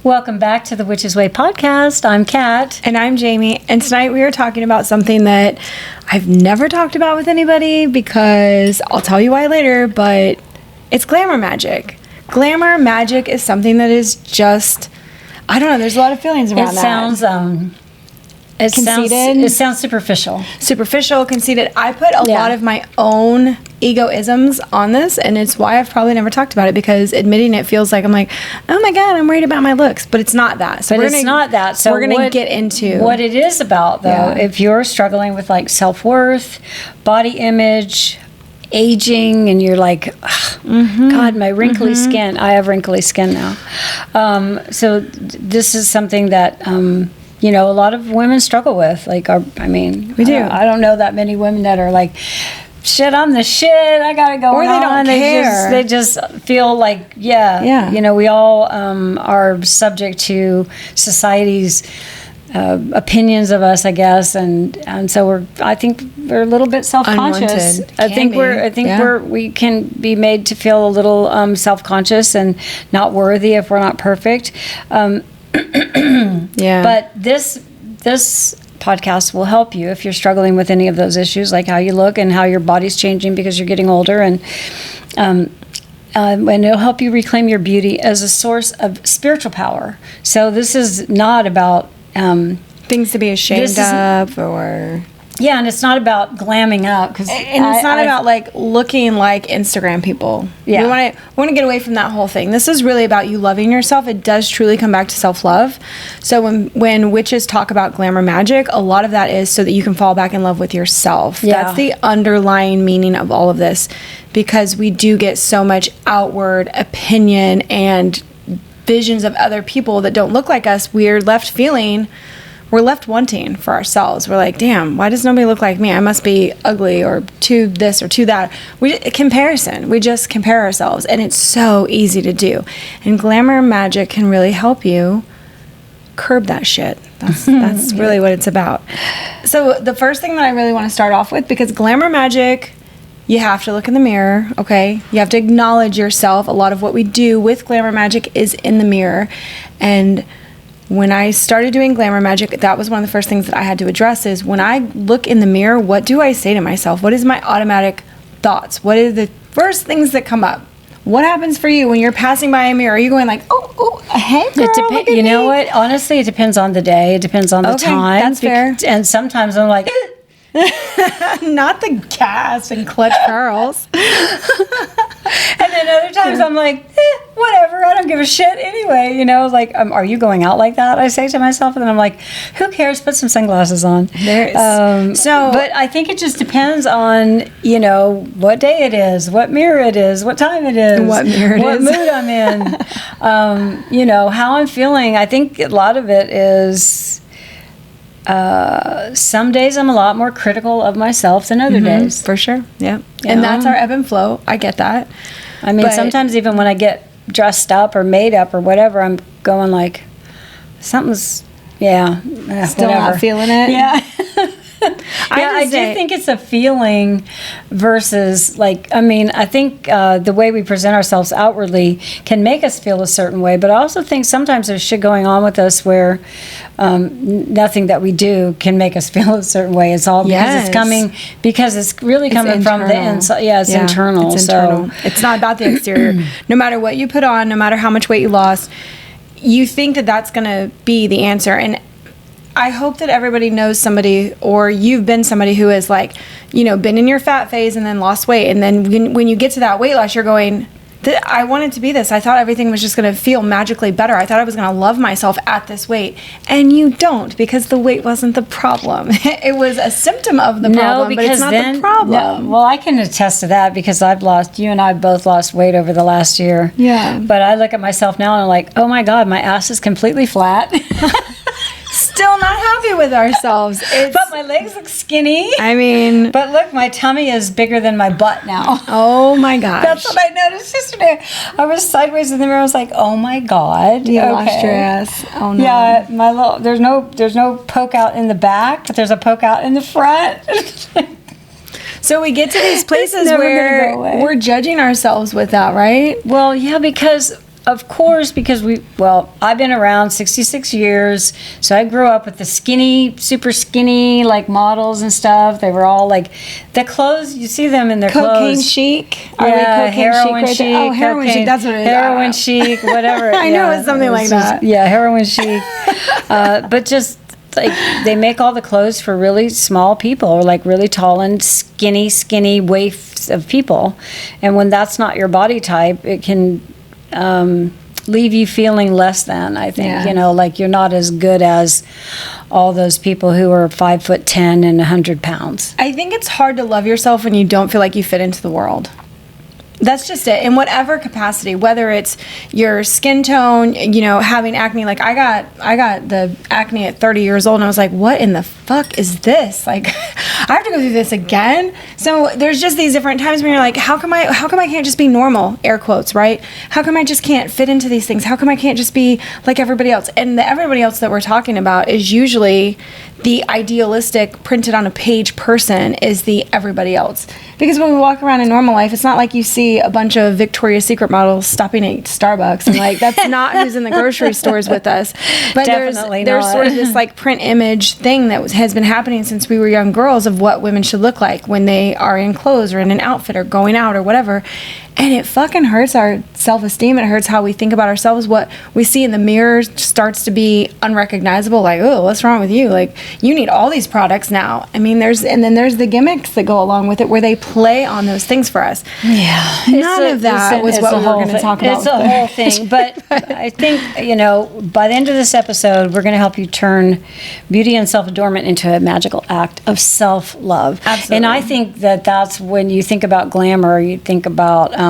Welcome back to the Witch's Way podcast. I'm Kat. And I'm Jayme. And tonight we are talking about something that I've never talked about with anybody because I'll tell you why later, but it's glamour magic. Glamour magic is something that is just, I don't know, there's a lot of feelings around that. It sounds superficial. Superficial, conceited. I put a lot of my own egoisms on this, and it's why I've probably never talked about it, because admitting it feels like I'm like, oh my God, I'm worried about my looks, but it's not that. So we're going to get into what it is about, though. Yeah. If you're struggling with like self-worth, body image, aging, and you're like, God, my wrinkly skin. I have wrinkly skin now. So this is something that a lot of women struggle with. We do. I don't know that many women that are like, shit, I'm the shit, I gotta go on. Or they don't care. They just feel like, we all are subject to society's opinions of us, I guess, and so I think we're a little bit self-conscious. We can be made to feel a little self-conscious and not worthy if we're not perfect. But this podcast will help you if you're struggling with any of those issues, like how you look and how your body's changing because you're getting older, and it'll help you reclaim your beauty as a source of spiritual power. So this is not about things to be ashamed of, and it's not about glamming up, it's not about like looking like Instagram people. We want to get away from that whole thing. This is really about you loving yourself. It does truly come back to self-love. So when witches talk about glamour magic, a lot of that is so that you can fall back in love with yourself. That's the underlying meaning of all of this, because we do get so much outward opinion and visions of other people that don't look like us. We're left wanting for ourselves. We're like, damn, why does nobody look like me? I must be ugly or too this or too that. We just compare ourselves, and it's so easy to do. And glamour magic can really help you curb that shit. That's really what it's about. So the first thing that I really want to start off with, because glamour magic, you have to look in the mirror, okay? You have to acknowledge yourself. A lot of what we do with glamour magic is in the mirror. And when I started doing glamour magic, that was one of the first things that I had to address, is when I look in the mirror, what do I say to myself? What is my automatic thoughts? What are the first things that come up? What happens for you when you're passing by a mirror? Are you going like, oh, hey girl, look at me? What? Honestly, it depends on the day. It depends on the time. That's fair. And sometimes I'm like... Not the cast and clutch pearls. And then other times I'm like, whatever, I don't give a shit anyway. Are you going out like that? I say to myself, and then I'm like, who cares? Put some sunglasses on. But I think it just depends on, what day it is, what mirror it is, what time it is, what mood I'm in, how I'm feeling. I think a lot of it is... some days I'm a lot more critical of myself than other days. For sure. Yeah. And that's our ebb and flow. I get that. Sometimes even when I get dressed up or made up or whatever, I'm going like, something's, still not feeling it. Yeah. I do think it's a feeling versus I think the way we present ourselves outwardly can make us feel a certain way, but I also think sometimes there's shit going on with us where nothing that we do can make us feel a certain way. It's all because it's really coming from the inside. Yeah, it's internal. It's internal. It's not about the exterior. No matter what you put on, no matter how much weight you lost, you think that that's going to be the answer. And I hope that everybody knows somebody, or you've been somebody who has been in your fat phase and then lost weight. And then when you get to that weight loss, you're going, I wanted to be this. I thought everything was just going to feel magically better. I thought I was going to love myself at this weight. And you don't, because the weight wasn't the problem. It was a symptom of the problem, but it's not the problem. Well, I can attest to that, because you and I both lost weight over the last year. Yeah. But I look at myself now and I'm like, oh my God, my ass is completely flat. Still not happy with ourselves. But my legs look skinny. But look, my tummy is bigger than my butt now. Oh my gosh. That's what I noticed yesterday. I was sideways in the mirror. I was like, oh my God. You lost your ass. Oh no. Yeah, there's no poke out in the back, but there's a poke out in the front. So we get to these places where we're judging ourselves with that, right? Well, yeah, because of course, because I've been around 66 years, so I grew up with the skinny, super skinny, like models and stuff. They were all like, the clothes, you see them in their cocaine clothes. chic? Yeah, heroin chic. Oh, heroin chic, that's what it is. Heroin chic, whatever. I know it's something like that. Yeah, heroin chic. But just, like, they make all the clothes for really small people, or like really tall and skinny waifs of people. And when that's not your body type, it can leave you feeling less than, I think. Like you're not as good as all those people who are 5'10" and 100 pounds. I think it's hard to love yourself when you don't feel like you fit into the world. That's just it. In whatever capacity, whether it's your skin tone, having acne. Like I got the acne at 30 years old, and I was like, what in the fuck is this? Like, I have to go through this again. So there's just these different times when you're like, how come I can't just be normal, air quotes, right? How come I just can't fit into these things? How come I can't just be like everybody else? And the everybody else that we're talking about is usually the idealistic, printed on a page person is the everybody else. Because when we walk around in normal life, it's not like you see a bunch of Victoria's Secret models stopping at Starbucks, and like that's not who's in the grocery stores with us. But there's sort of this like print image thing that has been happening since we were young girls of what women should look like when they are in clothes or in an outfit or going out or whatever. And it fucking hurts our self-esteem. It hurts how we think about ourselves. What we see in the mirror starts to be unrecognizable. Like, oh, what's wrong with you? Like, you need all these products now. I mean, there's the gimmicks that go along with it where they play on those things for us. Yeah. None of that was what we were going to talk about. It's a whole thing. But I think, by the end of this episode, we're going to help you turn beauty and self-adornment into a magical act of self-love. Absolutely. And I think that's when you think about glamour, you think about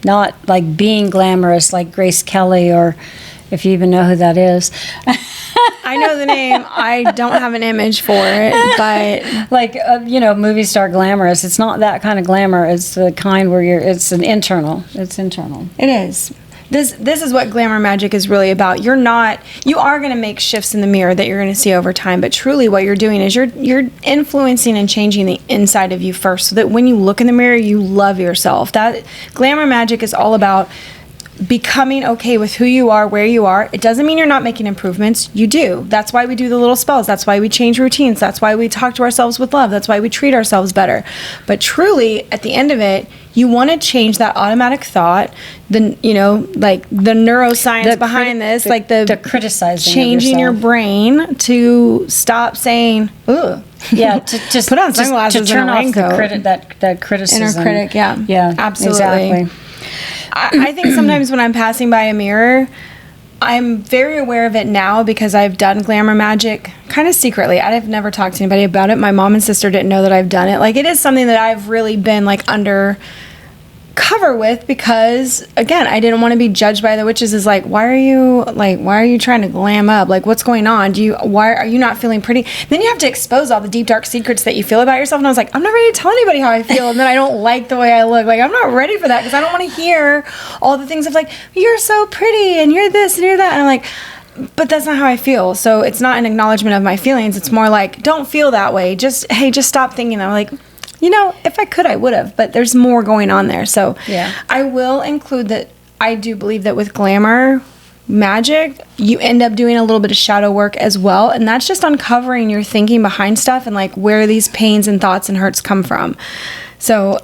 not like being glamorous like Grace Kelly, or if you even know who that is. I know the name. I don't have an image for it, but like movie star glamorous. It's not that kind of glamour. It's the kind where it's internal. It's internal. It is. This is what Glamour Magic is really about. You are going to make shifts in the mirror that you're going to see over time, but truly what you're doing is you're influencing and changing the inside of you first, so that when you look in the mirror, you love yourself. That Glamour Magic is all about becoming okay with who you are, where you are. It doesn't mean you're not making improvements. You do. That's why we do the little spells. That's why we change routines. That's why we talk to ourselves with love. That's why we treat ourselves better. But truly, at the end of it, you want to change that automatic thought, like the neuroscience behind this, like the criticizing, changing your brain to stop saying, "Ugh." Yeah, to just put on sunglasses to turn and a off raincoat. that criticism. Inner critic, yeah. Yeah, absolutely. Exactly. I think sometimes when I'm passing by a mirror, I'm very aware of it now because I've done Glamour Magic kind of secretly. I've never talked to anybody about it. My mom and sister didn't know that I've done it. Like, it is something that I've really been like under cover with, because again, I didn't want to be judged by the witches as like, why are you trying to glam up? Like, what's going on? Why are you not feeling pretty? Then you have to expose all the deep dark secrets that you feel about yourself. And I was like, I'm not ready to tell anybody how I feel, and then I don't like the way I look. Like, I'm not ready for that, because I don't want to hear all the things of like, you're so pretty and you're this and you're that. And I'm like, but that's not how I feel. So it's not an acknowledgement of my feelings. It's more like, don't feel that way. Just stop thinking that. I'm like, if I could, I would have, but there's more going on there. So yeah. I will include that I do believe that with Glamour Magic, you end up doing a little bit of shadow work as well. And that's just uncovering your thinking behind stuff and like where these pains and thoughts and hurts come from. So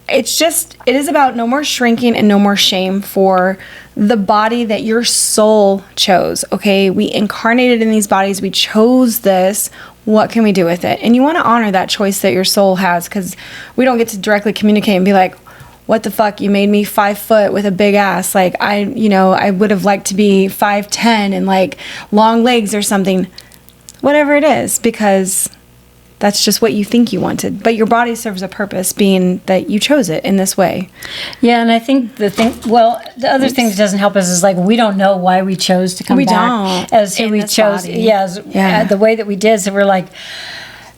it is about no more shrinking and no more shame for the body that your soul chose. Okay, we incarnated in these bodies. We chose this. What can we do with it? And you want to honor that choice that your soul has, because we don't get to directly communicate and be like, what the fuck, you made me 5 foot with a big ass. Like, I would have liked to be 5'10" and like long legs or something. Whatever it is, because that's just what you think you wanted. But your body serves a purpose, being that you chose it in this way. Yeah, and I think the other thing that doesn't help us is like, we don't know why we chose to come back as who we chose. Body. Yeah, the way that we did. So we're like,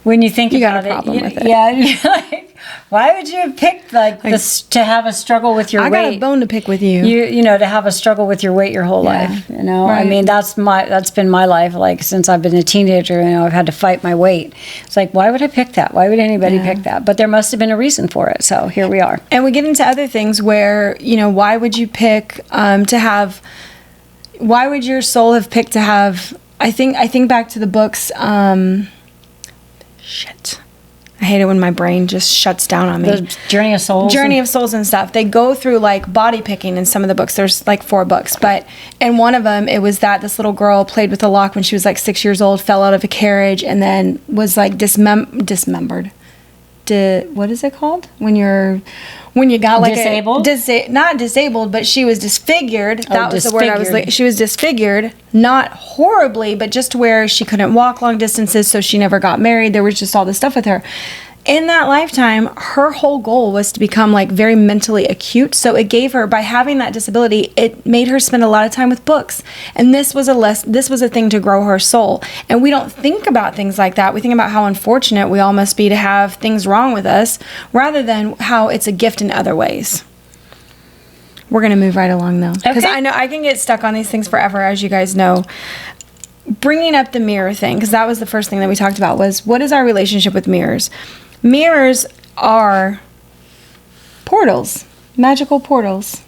when you think you about got a problem with it. Yeah, like, why would you pick like this to have a struggle with your weight? I got a bone to pick with you. You know, to have a struggle with your weight your whole life. You know, right. I mean, that's been my life. Like since I've been a teenager, you know, I've had to fight my weight. It's like, why would I pick that? Why would anybody pick that? But there must have been a reason for it. So here we are. And we get into other things where, you know, why would you pick to have? Why would your soul have picked to have? I think back to the books. Shit. I hate it when my brain just shuts down on me. The Journey of Souls? Journey of Souls and stuff. They go through, like, body picking in some of the books. There's, like, 4 books. But in one of them, it was that this little girl played with a lock when she was, like, 6 years old, fell out of a carriage, and then was, like, dismembered. What is it called? When you got, like, disabled? Not disabled, but she was disfigured. That was the word I was like. She was disfigured. Not horribly, but just to where she couldn't walk long distances, so she never got married. There was just all this stuff with her. In that lifetime, her whole goal was to become like very mentally acute. So it gave her, by having that disability, it made her spend a lot of time with books. And this was a thing to grow her soul. And we don't think about things like that. We think about how unfortunate we all must be to have things wrong with us, rather than how it's a gift in other ways. We're going to move right along though. Because I know I can get stuck on these things forever, as you guys know. Bringing up the mirror thing, because that was the first thing that we talked about, was what is our relationship with mirrors? Mirrors are portals, magical portals.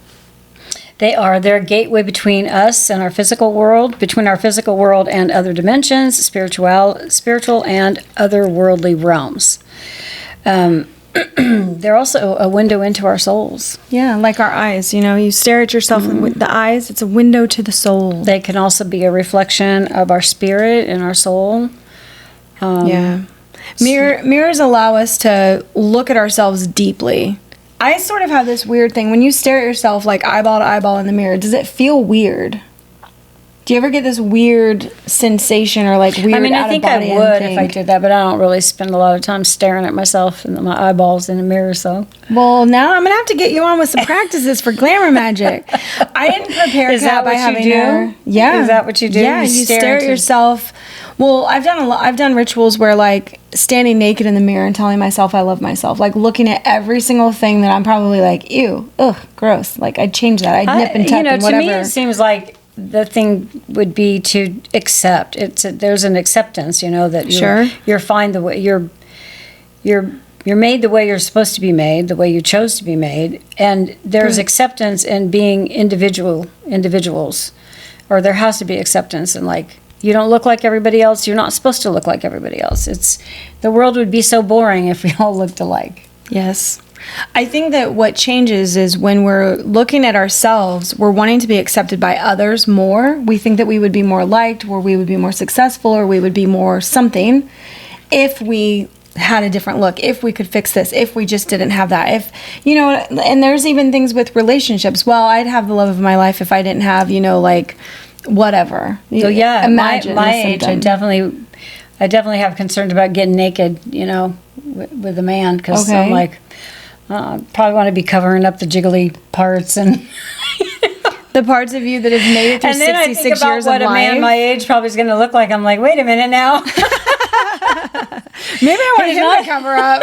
They're a gateway between us and our physical world, between our physical world and other dimensions, spiritual and otherworldly realms. They're also a window into our souls. Yeah, like our eyes. You know, you stare at yourself with the eyes, it's a window to the soul. They can also be a reflection of our spirit and our soul. Mirrors allow us to look at ourselves deeply. I sort of have this weird thing. When you stare at yourself like eyeball to eyeball in the mirror, does it feel weird? Do you ever get this weird sensation or like weird I think I would if I did that, but I don't really spend a lot of time staring at myself and my eyeballs in the mirror, so. Well, now I'm going to have to get you on with some practices for Glamour Magic. I didn't prepare Kat by having her. Yeah. Is that what you do? Yeah, you stare at yourself. Well, I've done rituals where like standing naked in the mirror and telling myself I love myself, like looking at every single thing that I'm probably like, ew, ugh, gross. Like I'd change that. I'd nip and tuck and whatever. To me it seems like the thing would be to accept. There's an acceptance, you know, that you're fine the way you're made the way you're supposed to be made, the way you chose to be made, and there's acceptance in being individuals, or there has to be acceptance in like. You don't look like everybody else. You're not supposed to look like everybody else. The world would be so boring if we all looked alike. Yes. I think that what changes is when we're looking at ourselves, we're wanting to be accepted by others more. We think that we would be more liked, or we would be more successful, or we would be more something if we had a different look, if we could fix this, if we just didn't have that. If, you know, and there's even things with relationships. Well, I'd have the love of my life if I didn't have, you know, like... whatever. So yeah, imagine my age, I definitely have concerns about getting naked, you know, with a man, because I'm like, probably want to be covering up the jiggly parts and the parts of you that have made it through 66 years of life. And then I think about what a man my age probably is going to look like. I'm like, wait a minute now. Maybe I want him to cover up.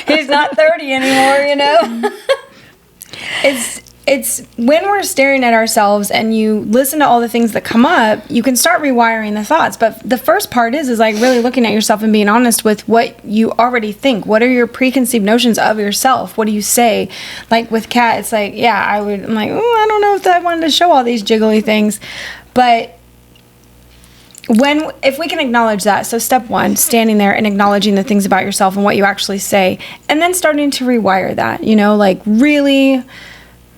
He's not 30 anymore, you know. It's when we're staring at ourselves and you listen to all the things that come up, you can start rewiring the thoughts. But the first part is like really looking at yourself and being honest with what you already think. What are your preconceived notions of yourself? What do you say? Like with Kat, it's like, yeah, I'm like, oh, I don't know if I wanted to show all these jiggly things. But if we can acknowledge that, so step 1, standing there and acknowledging the things about yourself and what you actually say, and then starting to rewire that, you know, like really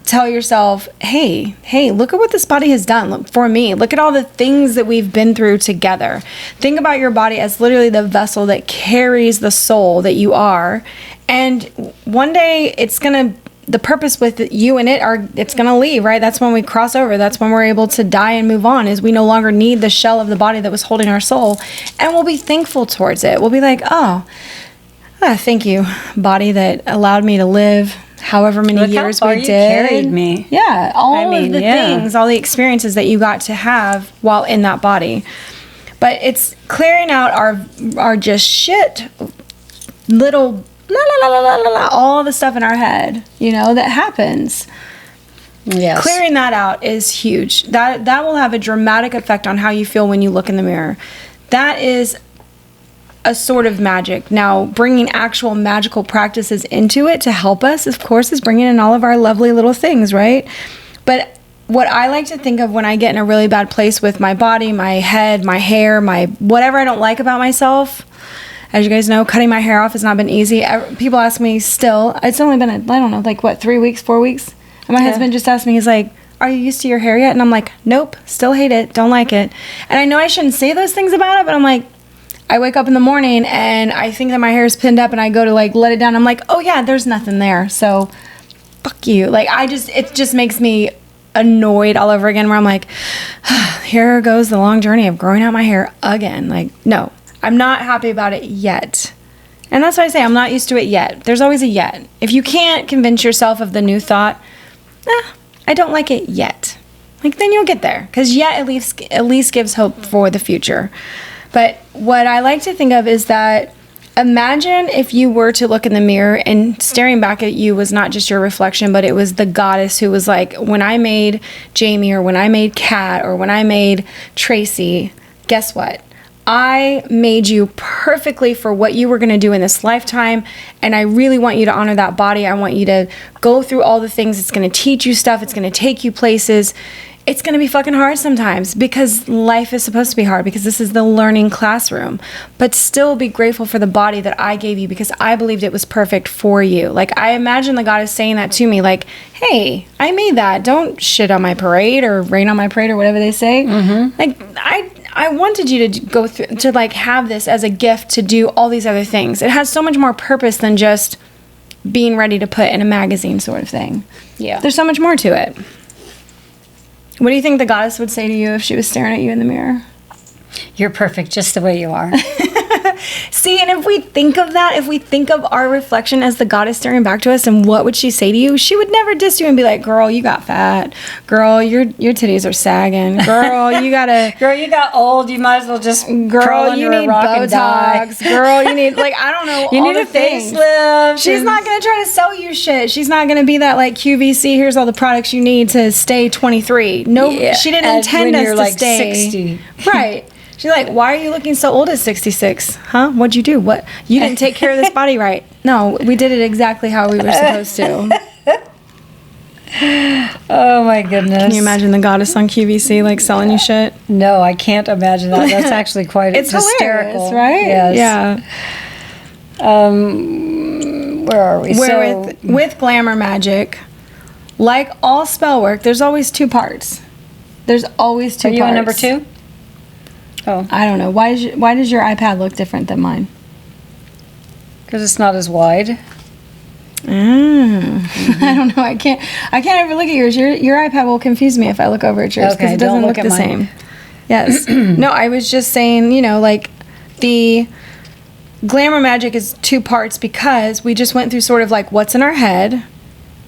tell yourself, hey, look at what this body has done. Look for me. Look at all the things that we've been through together. Think about your body as literally the vessel that carries the soul that you are. And one day the purpose with you and it's going to leave, right? That's when we cross over. That's when we're able to die and move on, is we no longer need the shell of the body that was holding our soul. And we'll be thankful towards it. We'll be like, thank you, body that allowed me to live however many years we did. Carried me. Yeah, all the things, all the experiences that you got to have while in that body. But it's clearing out our just shit little la la la la la la, all the stuff in our head, that happens. Yes. Clearing that out is huge. That will have a dramatic effect on how you feel when you look in the mirror. That is a sort of magic. Now, bringing actual magical practices into it to help us, of course, is bringing in all of our lovely little things, right? But what I like to think of when I get in a really bad place with my body, my head, my hair, my whatever I don't like about myself, as you guys know, cutting my hair off has not been easy. People ask me still, it's only been, I don't know, like what, 3 weeks, 4 weeks? And my husband just asked me, he's like, are you used to your hair yet? And I'm like, nope, still hate it, don't like it. And I know I shouldn't say those things about it, but I'm like, I wake up in the morning and I think that my hair is pinned up and I go to like let it down. I'm like, oh yeah, there's nothing there. So fuck you. Like it just makes me annoyed all over again where I'm like, here goes the long journey of growing out my hair again. Like, no, I'm not happy about it yet. And that's why I say I'm not used to it yet. There's always a yet. If you can't convince yourself of the new thought, I don't like it yet. Like, then you'll get there. Because yet at least gives hope for the future. But what I like to think of is that imagine if you were to look in the mirror and staring back at you was not just your reflection, but it was the goddess who was like, when I made Jayme or when I made Kat or when I made Tracy, guess what? I made you perfectly for what you were going to do in this lifetime, and I really want you to honor that body. I want you to go through all the things. It's going to teach you stuff. It's going to take you places. It's going to be fucking hard sometimes because life is supposed to be hard because this is the learning classroom. But still be grateful for the body that I gave you because I believed it was perfect for you. Like, I imagine the goddess saying that to me, like, hey, I made that. Don't shit on my parade or rain on my parade or whatever they say. Mm-hmm. Like, I wanted you to go through, to like have this as a gift to do all these other things. It has so much more purpose than just being ready to put in a magazine sort of thing. Yeah. There's so much more to it. What do you think the goddess would say to you if she was staring at you in the mirror? You're perfect just the way you are. See, and if we think of that, if we think of our reflection as the goddess staring back to us, and what would she say to you? She would never diss you and be like, girl, you got fat. Girl, your titties are sagging. Girl, you gotta... Girl, you got old. You might as well just crawl under you need a rock and die. Botox. Girl, you need, like, I don't know, you all need the a things. facelift. She's not going to try to sell you shit. She's not going to be that, like, QVC, here's all the products you need to stay 23. No, yeah, she didn't intend us to like stay. 60. Right. She's like, why are you looking so old at 66? Huh? What'd you do? What? You didn't take care of this body right. No, we did it exactly how we were supposed to. Oh, my goodness. Can you imagine the goddess on QVC, like, selling you shit? No, I can't imagine that. That's actually quite it's hysterical. Hilarious, right? Yes. Yeah. Where are we? With Glamour Magick, like all spell work, there's always two parts. There's always two parts. Are you on number 2? Oh, I don't know. Why does your iPad look different than mine? Because it's not as wide. Mm-hmm. I don't know. I can't ever look at yours. Your iPad will confuse me if I look over at yours because it doesn't look the same. Yes. No, I was just saying, like the Glamour Magick is 2 parts because we just went through sort of like what's in our head.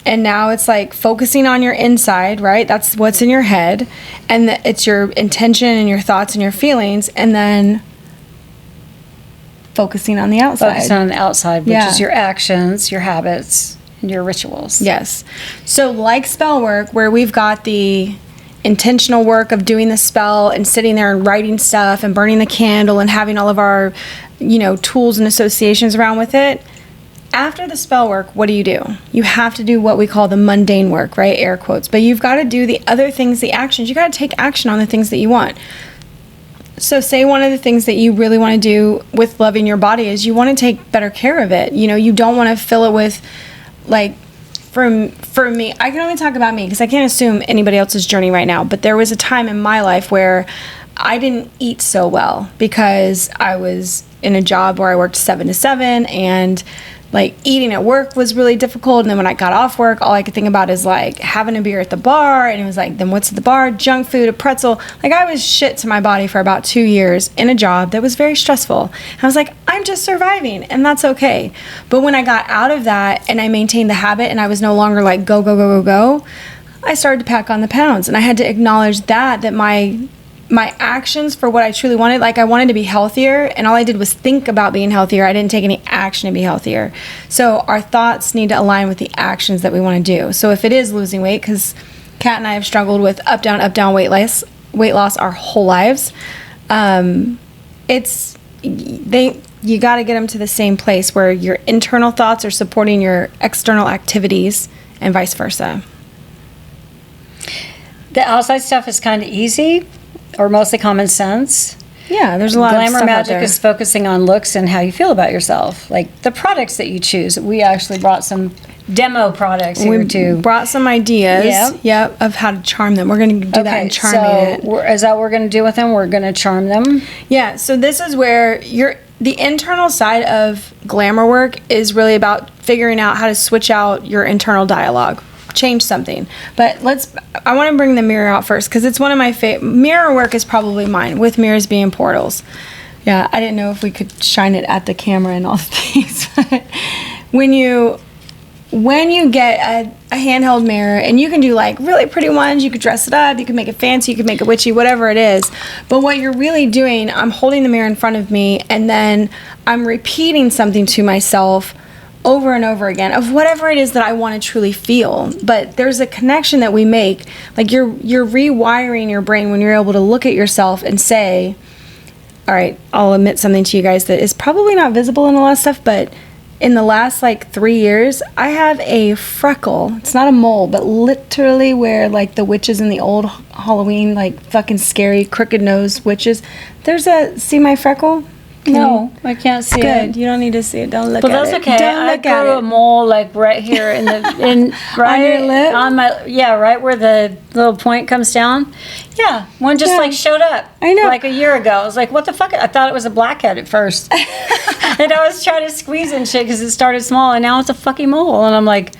And now it's like focusing on your inside, right? That's what's in your head. And it's your intention and your thoughts and your feelings. And then focusing on the outside. Focusing on the outside, which is your actions, your habits, and your rituals. Yes. So like spell work, where we've got the intentional work of doing the spell and sitting there and writing stuff and burning the candle and having all of our, tools and associations around with it. After the spell work, what do? You have to do what we call the mundane work, right? Air quotes. But you've got to do the other things, the actions. You got to take action on the things that you want. So say one of the things that you really want to do with loving your body is you want to take better care of it. You don't want to fill it with, like, for me, I can only talk about me because I can't assume anybody else's journey right now. But there was a time in my life where I didn't eat so well because I was in a job where I worked 7 to 7 and like eating at work was really difficult. And then when I got off work, all I could think about is like having a beer at the bar. And it was like, then what's at the bar? Junk food, a pretzel. Like I was shit to my body for about 2 years in a job that was very stressful. And I was like, I'm just surviving and that's okay. But when I got out of that and I maintained the habit and I was no longer like go, I started to pack on the pounds. And I had to acknowledge that my my actions for what I truly wanted, like I wanted to be healthier, and all I did was think about being healthier. I didn't take any action to be healthier. So our thoughts need to align with the actions that we want to do. So if it is losing weight, because Kat and I have struggled with up down weight loss our whole lives, you got to get them to the same place where your internal thoughts are supporting your external activities and vice versa. The outside stuff is kind of easy, or mostly common sense. Yeah, there's a lot Glamour of stuff out Magick there. is focusing on looks and how you feel about yourself, like the products that you choose. We actually brought some demo products here too. Brought some ideas, of how to charm them. We're going to do that in Charming It. Is that what we're going to do with them? We're going to charm them. Yeah. So this is where the internal side of glamour work is really about figuring out how to switch out your internal dialogue. Change something. But I want to bring the mirror out first, because it's one of my mirror work is probably mine, with mirrors being portals. Yeah, I didn't know if we could shine it at the camera and all the things. But when you get a handheld mirror, and you can do like really pretty ones, you could dress it up, you can make it fancy, you can make it witchy, whatever it is. But what you're really doing, I'm holding the mirror in front of me, and then I'm repeating something to myself over and over again of whatever it is that I want to truly feel. But there's a connection that we make. Like you're rewiring your brain when you're able to look at yourself and say, all right, I'll admit something to you guys that is probably not visible in a lot of stuff, but in the last 3 years, I have a freckle. It's not a mole, but literally where like the witches in the old Halloween, like fucking scary crooked nosed witches. See my freckle? No, I can't see it. Good. You don't need to see it. Don't look at it. But that's okay. I grew a mole like right here right on your lip? On my right where the little point comes down. Yeah, one just like showed up. I know. Like a year ago. I was like, what the fuck? I thought it was a blackhead at first. And I was trying to squeeze and shit because it started small, and now it's a fucking mole. And I'm like,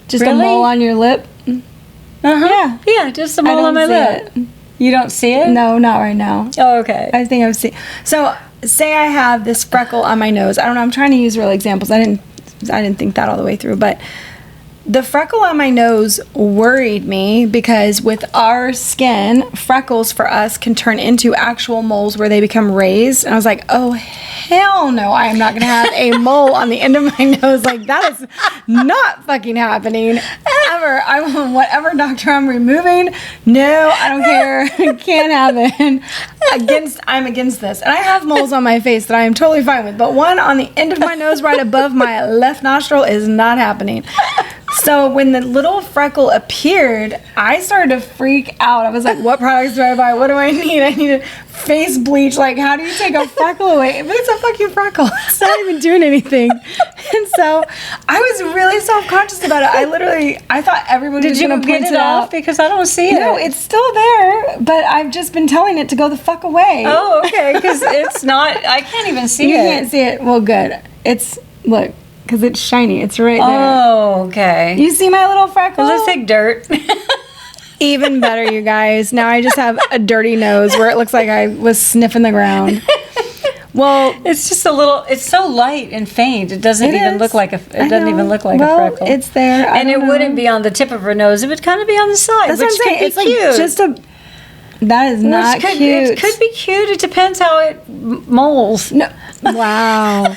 just really? a mole on your lip? Uh-huh. Yeah, just a mole on my lip. You don't see it? No, not right now. Oh, okay. I think I've seen. So say I have this freckle on my nose. I don't know. I'm trying to use real examples. I didn't think that all the way through, but the freckle on my nose worried me because with our skin, freckles for us can turn into actual moles where they become raised. And I was like, oh, hell no, I am not going to have a mole on the end of my nose. Like, that is not fucking happening ever. I want whatever doctor I'm removing. No, I don't care. Can't have it. I'm against this. And I have moles on my face that I am totally fine with. But one on the end of my nose right above my left nostril is not happening. So when the little freckle appeared, I started to freak out. I was like, what products do I buy? What do I need? I need a face bleach. Like, how do you take a freckle away? But it's a fucking freckle. It's not even doing anything. And so I was really self-conscious about it. I thought everyone was going to point it out. Because I don't see it. No, it's still there, but I've just been telling it to go the fuck away. Oh, okay. Because it's not, I can't even see it. You can't see it. Well, good. Look. Because it's shiny. It's right there. Oh, okay. You see my little freckle? It looks like dirt. Even better, you guys. Now I just have a dirty nose where it looks like I was sniffing the ground. Well, it's just it's so light and faint. It doesn't even look like a freckle. It's there. And it wouldn't be on the tip of her nose. It would kind of be on the side, That's which what I'm saying. could be cute. Like that is not cute. It could be cute. It depends how it moles. No. Wow.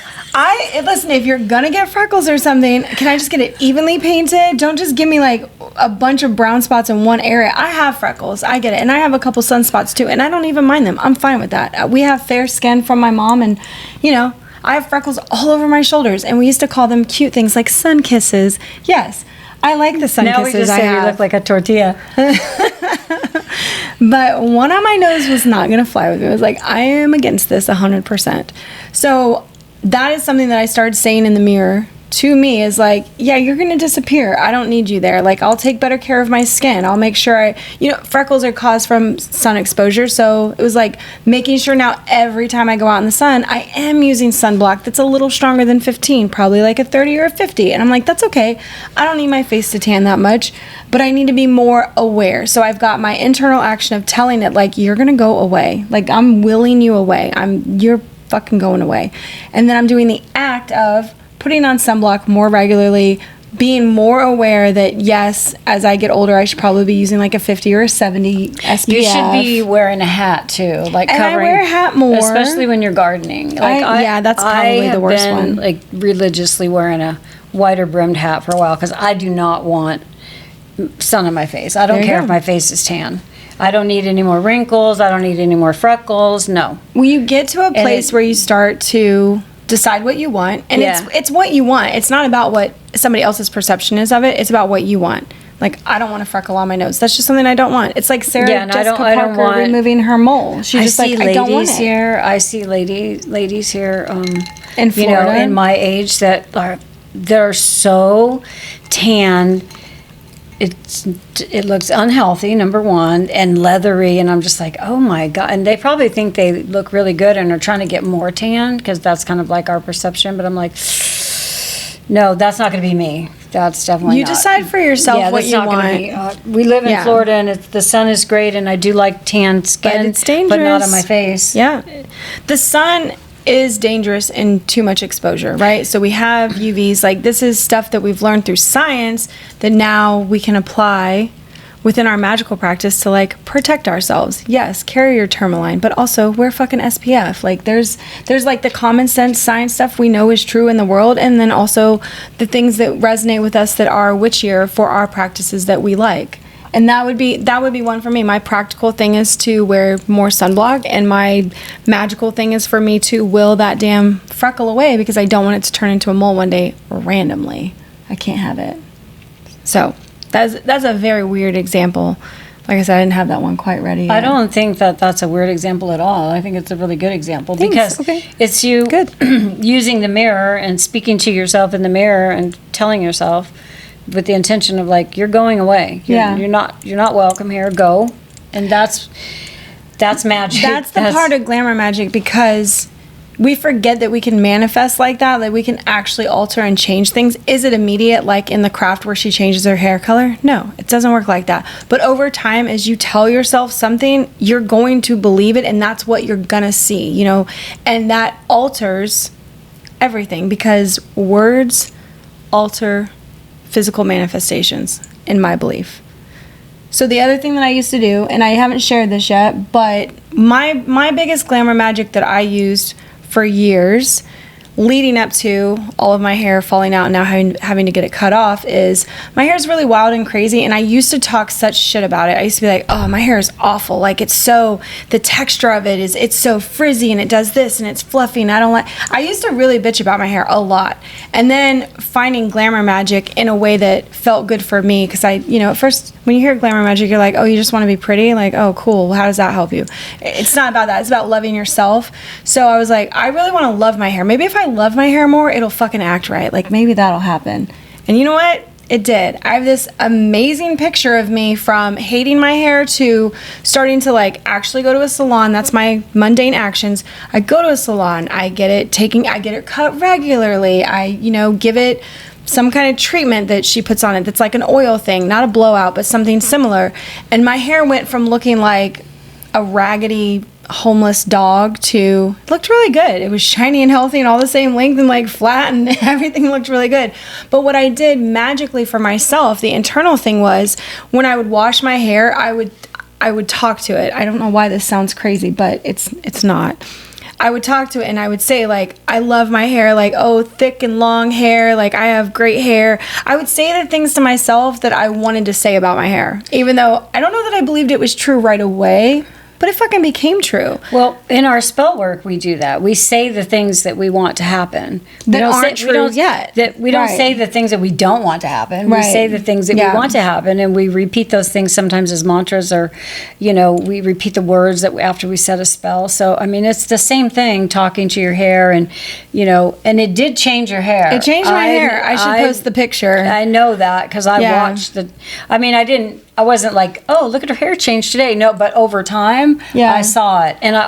Listen, if you're gonna get freckles or something, can I just get it evenly painted? Don't just give me like a bunch of brown spots in one area. I have freckles, I get it, and I have a couple sunspots too, and I don't even mind them. I'm fine with that. We have fair skin from my mom, and I have freckles all over my shoulders, and we used to call them cute things like sun kisses. Yes, I like the sun kisses. Now we just say you look like a tortilla. But one on my nose was not gonna fly with me. I was like, I am against this 100%. So that is something that I started saying in the mirror to me is like, yeah, you're going to disappear. I don't need you there. Like, I'll take better care of my skin. I'll make sure freckles are caused from sun exposure. So it was like making sure now every time I go out in the sun, I am using sunblock that's a little stronger than 15, probably like a 30 or a 50. And I'm like, that's okay. I don't need my face to tan that much, but I need to be more aware. So I've got my internal action of telling it like, you're going to go away. Like, I'm willing you away. You're fucking going away. And then I'm doing the act of putting on sunblock more regularly, being more aware that, yes, as I get older, I should probably be using like a 50 or a 70 SPF. You should be wearing a hat too, like and covering. I wear a hat more, especially when you're gardening. Like that's probably the worst one. I have been like religiously wearing a wider brimmed hat for a while because I do not want sun on my face. I don't care if my face is tan. I don't need any more wrinkles. I don't need any more freckles. No. Well, you get to a place where you start to decide what you want, and it's what you want. It's not about what somebody else's perception is of it. It's about what you want. Like, I don't want a freckle on my nose. That's just something I don't want. It's like Sarah Jessica Parker removing her mole. She's just like, I don't want it. I see ladies here in Florida, in my age they're so tan. It looks unhealthy, number one, and leathery, and I'm just like, oh my God. And they probably think they look really good and are trying to get more tan because that's kind of like our perception, but I'm like, no, that's not going to be me. That's definitely you not. decide for yourself what you want. We live in Florida, and the sun is great, and I do like tan skin, but it's dangerous. But not on my face. Yeah. The sun is dangerous in too much exposure, right? So we have UVs. Like, this is stuff that we've learned through science that now we can apply within our magical practice to like protect ourselves. Yes, carry your tourmaline, but also wear fucking SPF. Like, there's like the common sense science stuff we know is true in the world, and then also the things that resonate with us that are witchier for our practices that we like. And that would be one for me. My practical thing is to wear more sunblock, and my magical thing is for me to will that damn freckle away because I don't want it to turn into a mole one day randomly. I can't have it. So that's a very weird example. Like I said, I didn't have that one quite ready yet. I don't think that's a weird example at all. I think it's a really good example. Thanks. Because it's you using the mirror and speaking to yourself in the mirror and telling yourself with the intention of like, you're going away. You're not welcome here. Go. And that's magic. That's the part of glamour magic, because we forget that we can manifest like that we can actually alter and change things. Is it immediate, like in the craft where she changes her hair color? No, it doesn't work like that. But over time, as you tell yourself something, you're going to believe it, and that's what you're gonna see, you know, and that alters everything, because words alter physical manifestations, in my belief. So the other thing that I used to do, and I haven't shared this yet, but my biggest glamour magic that I used for years leading up to all of my hair falling out and now having to get it cut off, is my hair is really wild and crazy, and I used to talk such shit about it. I used to be like, oh, my hair is awful, like the texture of it is, it's so frizzy and it does this and it's fluffy and I used to really bitch about my hair a lot. And then finding glamour magic in a way that felt good for me, because at first when you hear glamour magic, you're like, oh, you just want to be pretty? Like, oh, cool, well, how does that help you? It's not about that. It's about loving yourself. So I was like, I really want to love my hair. Maybe if I love my hair more, it'll fucking act right. Like, maybe that'll happen. And you know what? It did. I have this amazing picture of me from hating my hair to starting to like actually go to a salon. That's my mundane actions. I go to a salon. I get it cut regularly. I, give it some kind of treatment that she puts on it that's like an oil thing, not a blowout, but something similar. And my hair went from looking like a raggedy homeless dog to looked really good. It was shiny and healthy and all the same length and like flat, and everything looked really good. But what I did magically for myself, the internal thing was, when I would wash my hair, I would talk to it. I don't know why this sounds crazy, but it's not. I would talk to it and I would say, like, I love my hair, like, oh, thick and long hair, like, I have great hair. I would say the things to myself that I wanted to say about my hair, even though I don't know that I believed it was true right away, but it fucking became true. Well, in our spell work, we do that. We say the things that we want to happen. That aren't true yet. That we don't say the things that we don't want to happen. Right. We say the things that we want to happen, and we repeat those things sometimes as mantras, or, we repeat the words that after we set a spell. So, I mean, it's the same thing, talking to your hair, and, and it did change your hair. It changed my hair. I should post the picture. I know that, because I watched I wasn't like, oh, look at her hair change today. No, but over time, I saw it. And I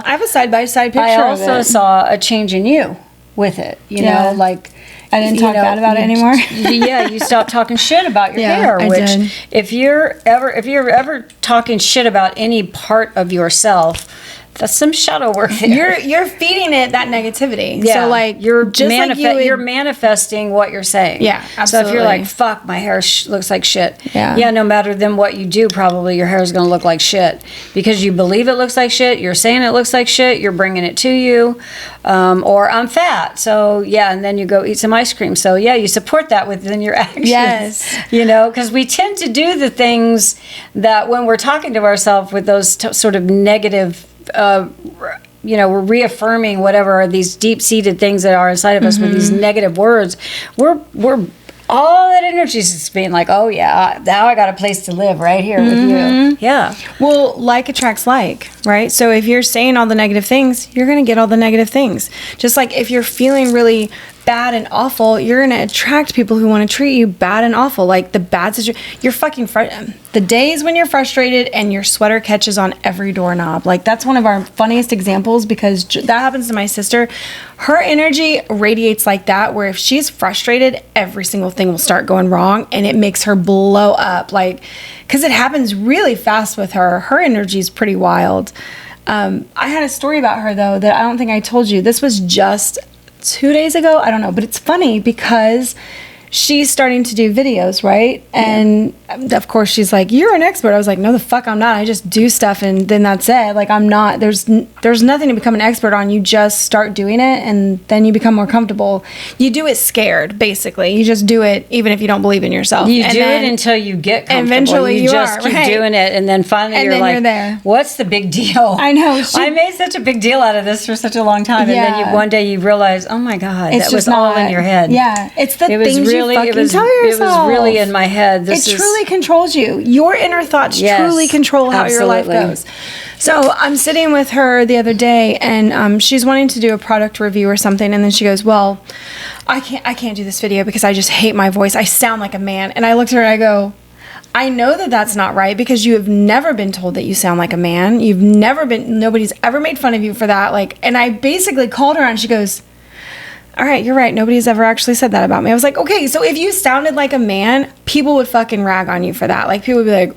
have a side-by-side picture of it. I also saw a change in you with it. Like, I didn't talk bad about it anymore. You stopped talking shit about your hair. I did. If you're ever talking shit about any part of yourself, that's some shadow work there. You're feeding it that negativity. Yeah. So like you're just like you're manifesting what you're saying. Yeah, absolutely. So if you're like, fuck, my hair looks like shit. Yeah. No matter then what you do, probably your hair is going to look like shit because you believe it looks like shit. You're saying it looks like shit. You're bringing it to you. Or I'm fat. So yeah. And then you go eat some ice cream. So yeah, you support that within your actions. Yes. You know, because we tend to do the things that when we're talking to ourselves with those sort of negative, we're reaffirming whatever are these deep-seated things that are inside of us with these negative words. We're all that energy is just being like, oh yeah, now I got a place to live right here with you. Yeah. Well, like attracts like, right? So if you're saying all the negative things, you're going to get all the negative things. Just like if you're feeling really bad and awful, you're going to attract people who want to treat you bad and awful. Like the bad situation, you're fucking the days when you're frustrated and your sweater catches on every doorknob. Like that's one of our funniest examples because that happens to my sister. Her energy radiates like that, where if she's frustrated, every single thing will start going wrong and it makes her blow up. Like, because it happens really fast with her. Her energy is pretty wild. I had a story about her though that I don't think I told you. This was just 2 days ago. I don't know, but it's funny because she's starting to do videos, right? And of course she's like, you're an expert. I was like, no, the fuck I'm not. I just do stuff and then that's it. Like I'm not, there's nothing to become an expert on. You just start doing it and then you become more comfortable. You do it scared, basically. You just do it even if you don't believe in yourself. You do it until you get comfortable. Eventually you just keep doing it and then finally and you're then like, you're there. What's the big deal? I know. I made such a big deal out of this for such a long time. And then one day you realize, oh my God, that was all in your head. Yeah. It's the things you fucking tell yourself. It was really in my head. It truly controls you. Your inner thoughts truly control how your life goes. So I'm sitting with her the other day, and she's wanting to do a product review or something, and then she goes, "Well, I can't do this video because I just hate my voice. I sound like a man." And I looked at her and I go, I know that that's not right because you have never been told that you sound like a man. Nobody's ever made fun of you for that. Like, and I basically called her and she goes, all right, you're right. Nobody's ever actually said that about me. I was like, okay, so if you sounded like a man, people would fucking rag on you for that. Like, people would be like,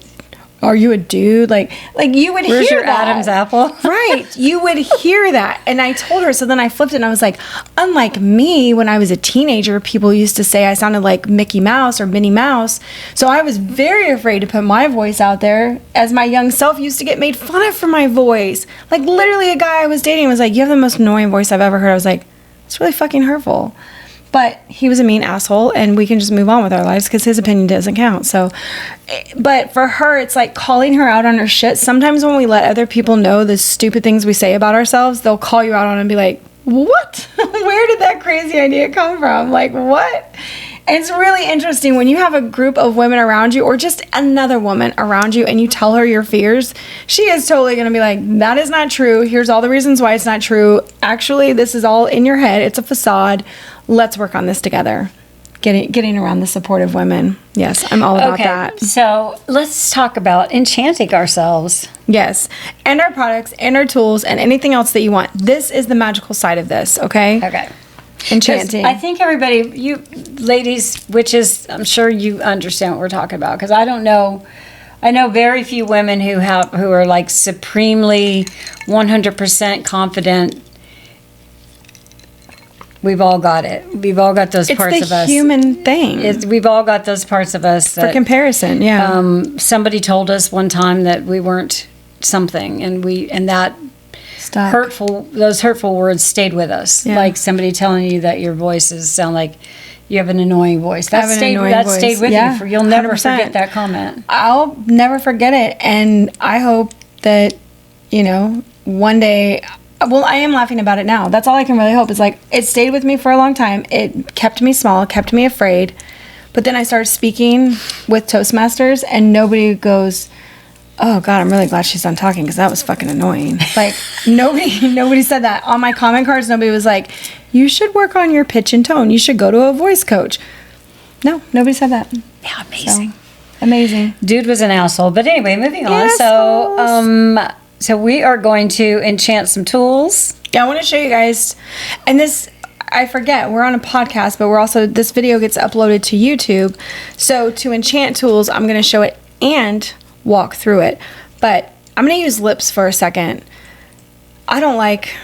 are you a dude? Like you would Where's hear your that. Adam's apple? Right. You would hear that. And I told her, so then I flipped it and I was like, unlike me, when I was a teenager, people used to say I sounded like Mickey Mouse or Minnie Mouse. So I was very afraid to put my voice out there, as my young self used to get made fun of for my voice. Like, literally a guy I was dating was like, you have the most annoying voice I've ever heard. I was like, it's really fucking hurtful. But he was a mean asshole and we can just move on with our lives because his opinion doesn't count. So, but for her, it's like calling her out on her shit. Sometimes when we let other people know the stupid things we say about ourselves, they'll call you out on it and be like, what? Where did that crazy idea come from? Like, what? And it's really interesting when you have a group of women around you or just another woman around you and you tell her your fears, she is totally going to be like, that is not true. Here's all the reasons why it's not true. Actually, this is all in your head. It's a facade. Let's work on this together. Getting around the supportive women. Yes, I'm all about that. So let's talk about enchanting ourselves. Yes, and our products and our tools and anything else that you want. This is the magical side of this, okay? Okay. Enchanting. I think everybody, you ladies, witches, I'm sure you understand what we're talking about because I don't know. I know very few women who are like supremely 100% confident. We've all got it. We've all got those parts of us. It's the human thing. We've all got those parts of us. For comparison, yeah. Somebody told us one time that we weren't something, and that those hurtful words stayed with us. Yeah. Like somebody telling you that your voices sound like you have an annoying voice. That stayed with you. You'll never 100%. Forget that comment. I'll never forget it, and I hope that one day. Well, I am laughing about it now. That's all I can really hope is like it stayed with me for a long time. It kept me small, kept me afraid. But then I started speaking with Toastmasters and nobody goes, oh God, I'm really glad she's done talking because that was fucking annoying. Like nobody said that. On my comment cards, nobody was like, you should work on your pitch and tone. You should go to a voice coach. No, nobody said that. Yeah, amazing. So, amazing. Dude was an asshole. But anyway, moving on. So we are going to enchant some tools. Yeah, I want to show you guys. And this, I forget, we're on a podcast, but this video gets uploaded to YouTube. So to enchant tools, I'm going to show it and walk through it. But I'm going to use lips for a second. I don't like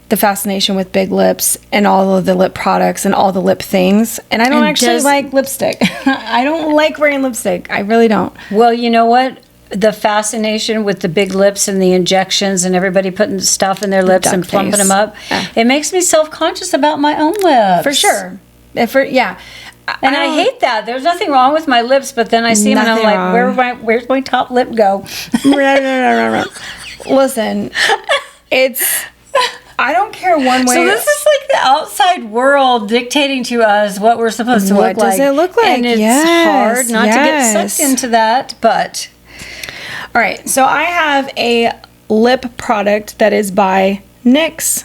the fascination with big lips and all of the lip products and all the lip things. And I don't actually like lipstick. I don't like wearing lipstick. I really don't. Well, you know what? The fascination with the big lips and the injections and everybody putting stuff in their lips and plumping them up, it makes me self-conscious about my own lips. For sure. And I hate that. There's nothing wrong with my lips, but then I see them and I'm like, where's my top lip go? Listen, I don't care one way. So this is like the outside world dictating to us what we're supposed to look like. What does it look like? And it's hard not to get sucked into that, but... All right, so I have a lip product that is by NYX,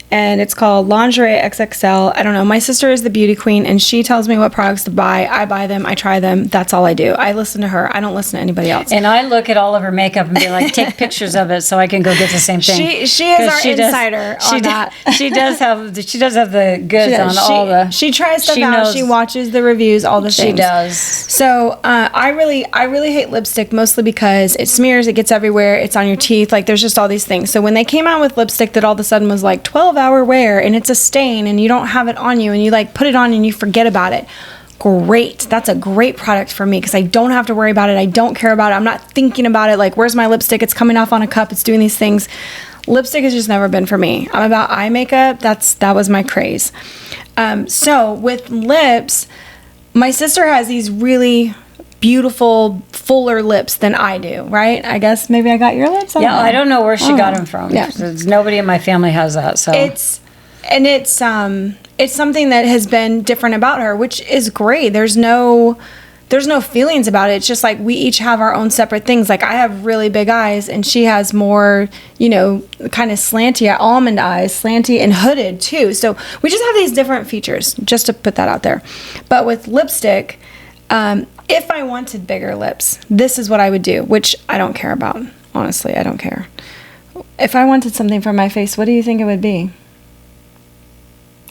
and it's called Lingerie XXL. I don't know. My sister is the beauty queen, and she tells me what products to buy. I buy them. I try them. That's all I do. I listen to her. I don't listen to anybody else. And I look at all of her makeup and be like, take pictures of it so I can go get the same thing. She is our insider on that. She does have the goods on all the... She tries stuff out. She watches the reviews, all the things. She does. So I really hate lipstick, mostly because it smears, it gets everywhere, it's on your teeth. Like, there's just all these things. So when they came out with lipstick that all of a sudden was like 12-hour wear and it's a stain and you don't have it on you and you like put it on and you forget about it, great. That's a great product for me because I don't have to worry about it. I don't care about it. I'm not thinking about it. Like, where's my lipstick? It's coming off on a cup. It's doing these things. Lipstick has just never been for me. I'm about eye makeup. That was my craze. So with lips, my sister has these really beautiful, fuller lips than I do, right? I guess maybe I got your lips. I don't know where she got them from. Yeah. Nobody in my family has that. So it's something that has been different about her, which is great. There's no feelings about it. It's just like we each have our own separate things. Like, I have really big eyes and she has more, kind of slanty, almond eyes, slanty and hooded too. So we just have these different features, just to put that out there. But with lipstick, if I wanted bigger lips, this is what I would do, which I don't care about. Honestly, I don't care. If I wanted something for my face, what do you think it would be?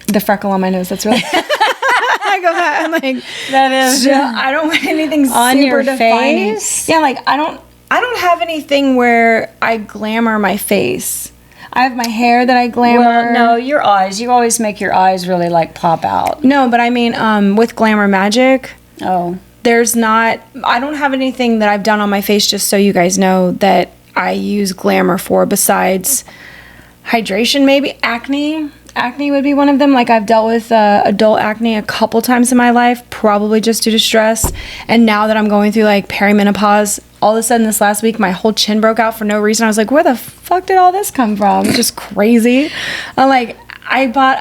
The freckle on my nose. That's really... I go back. I'm like, that is. I don't want anything on super your defining. face. Yeah, like I don't have anything where I glamour my face. I have my hair that I glamour. Well, no, your eyes. You always make your eyes really like pop out. No, but I mean, with Glamour Magick. Oh. I don't have anything that I've done on my face, just so you guys know, that I use Glamour for besides hydration, maybe. Acne would be one of them. Like, I've dealt with adult acne a couple times in my life, probably just due to stress. And now that I'm going through like perimenopause, all of a sudden this last week, my whole chin broke out for no reason. I was like, where the fuck did all this come from? Just crazy. I bought,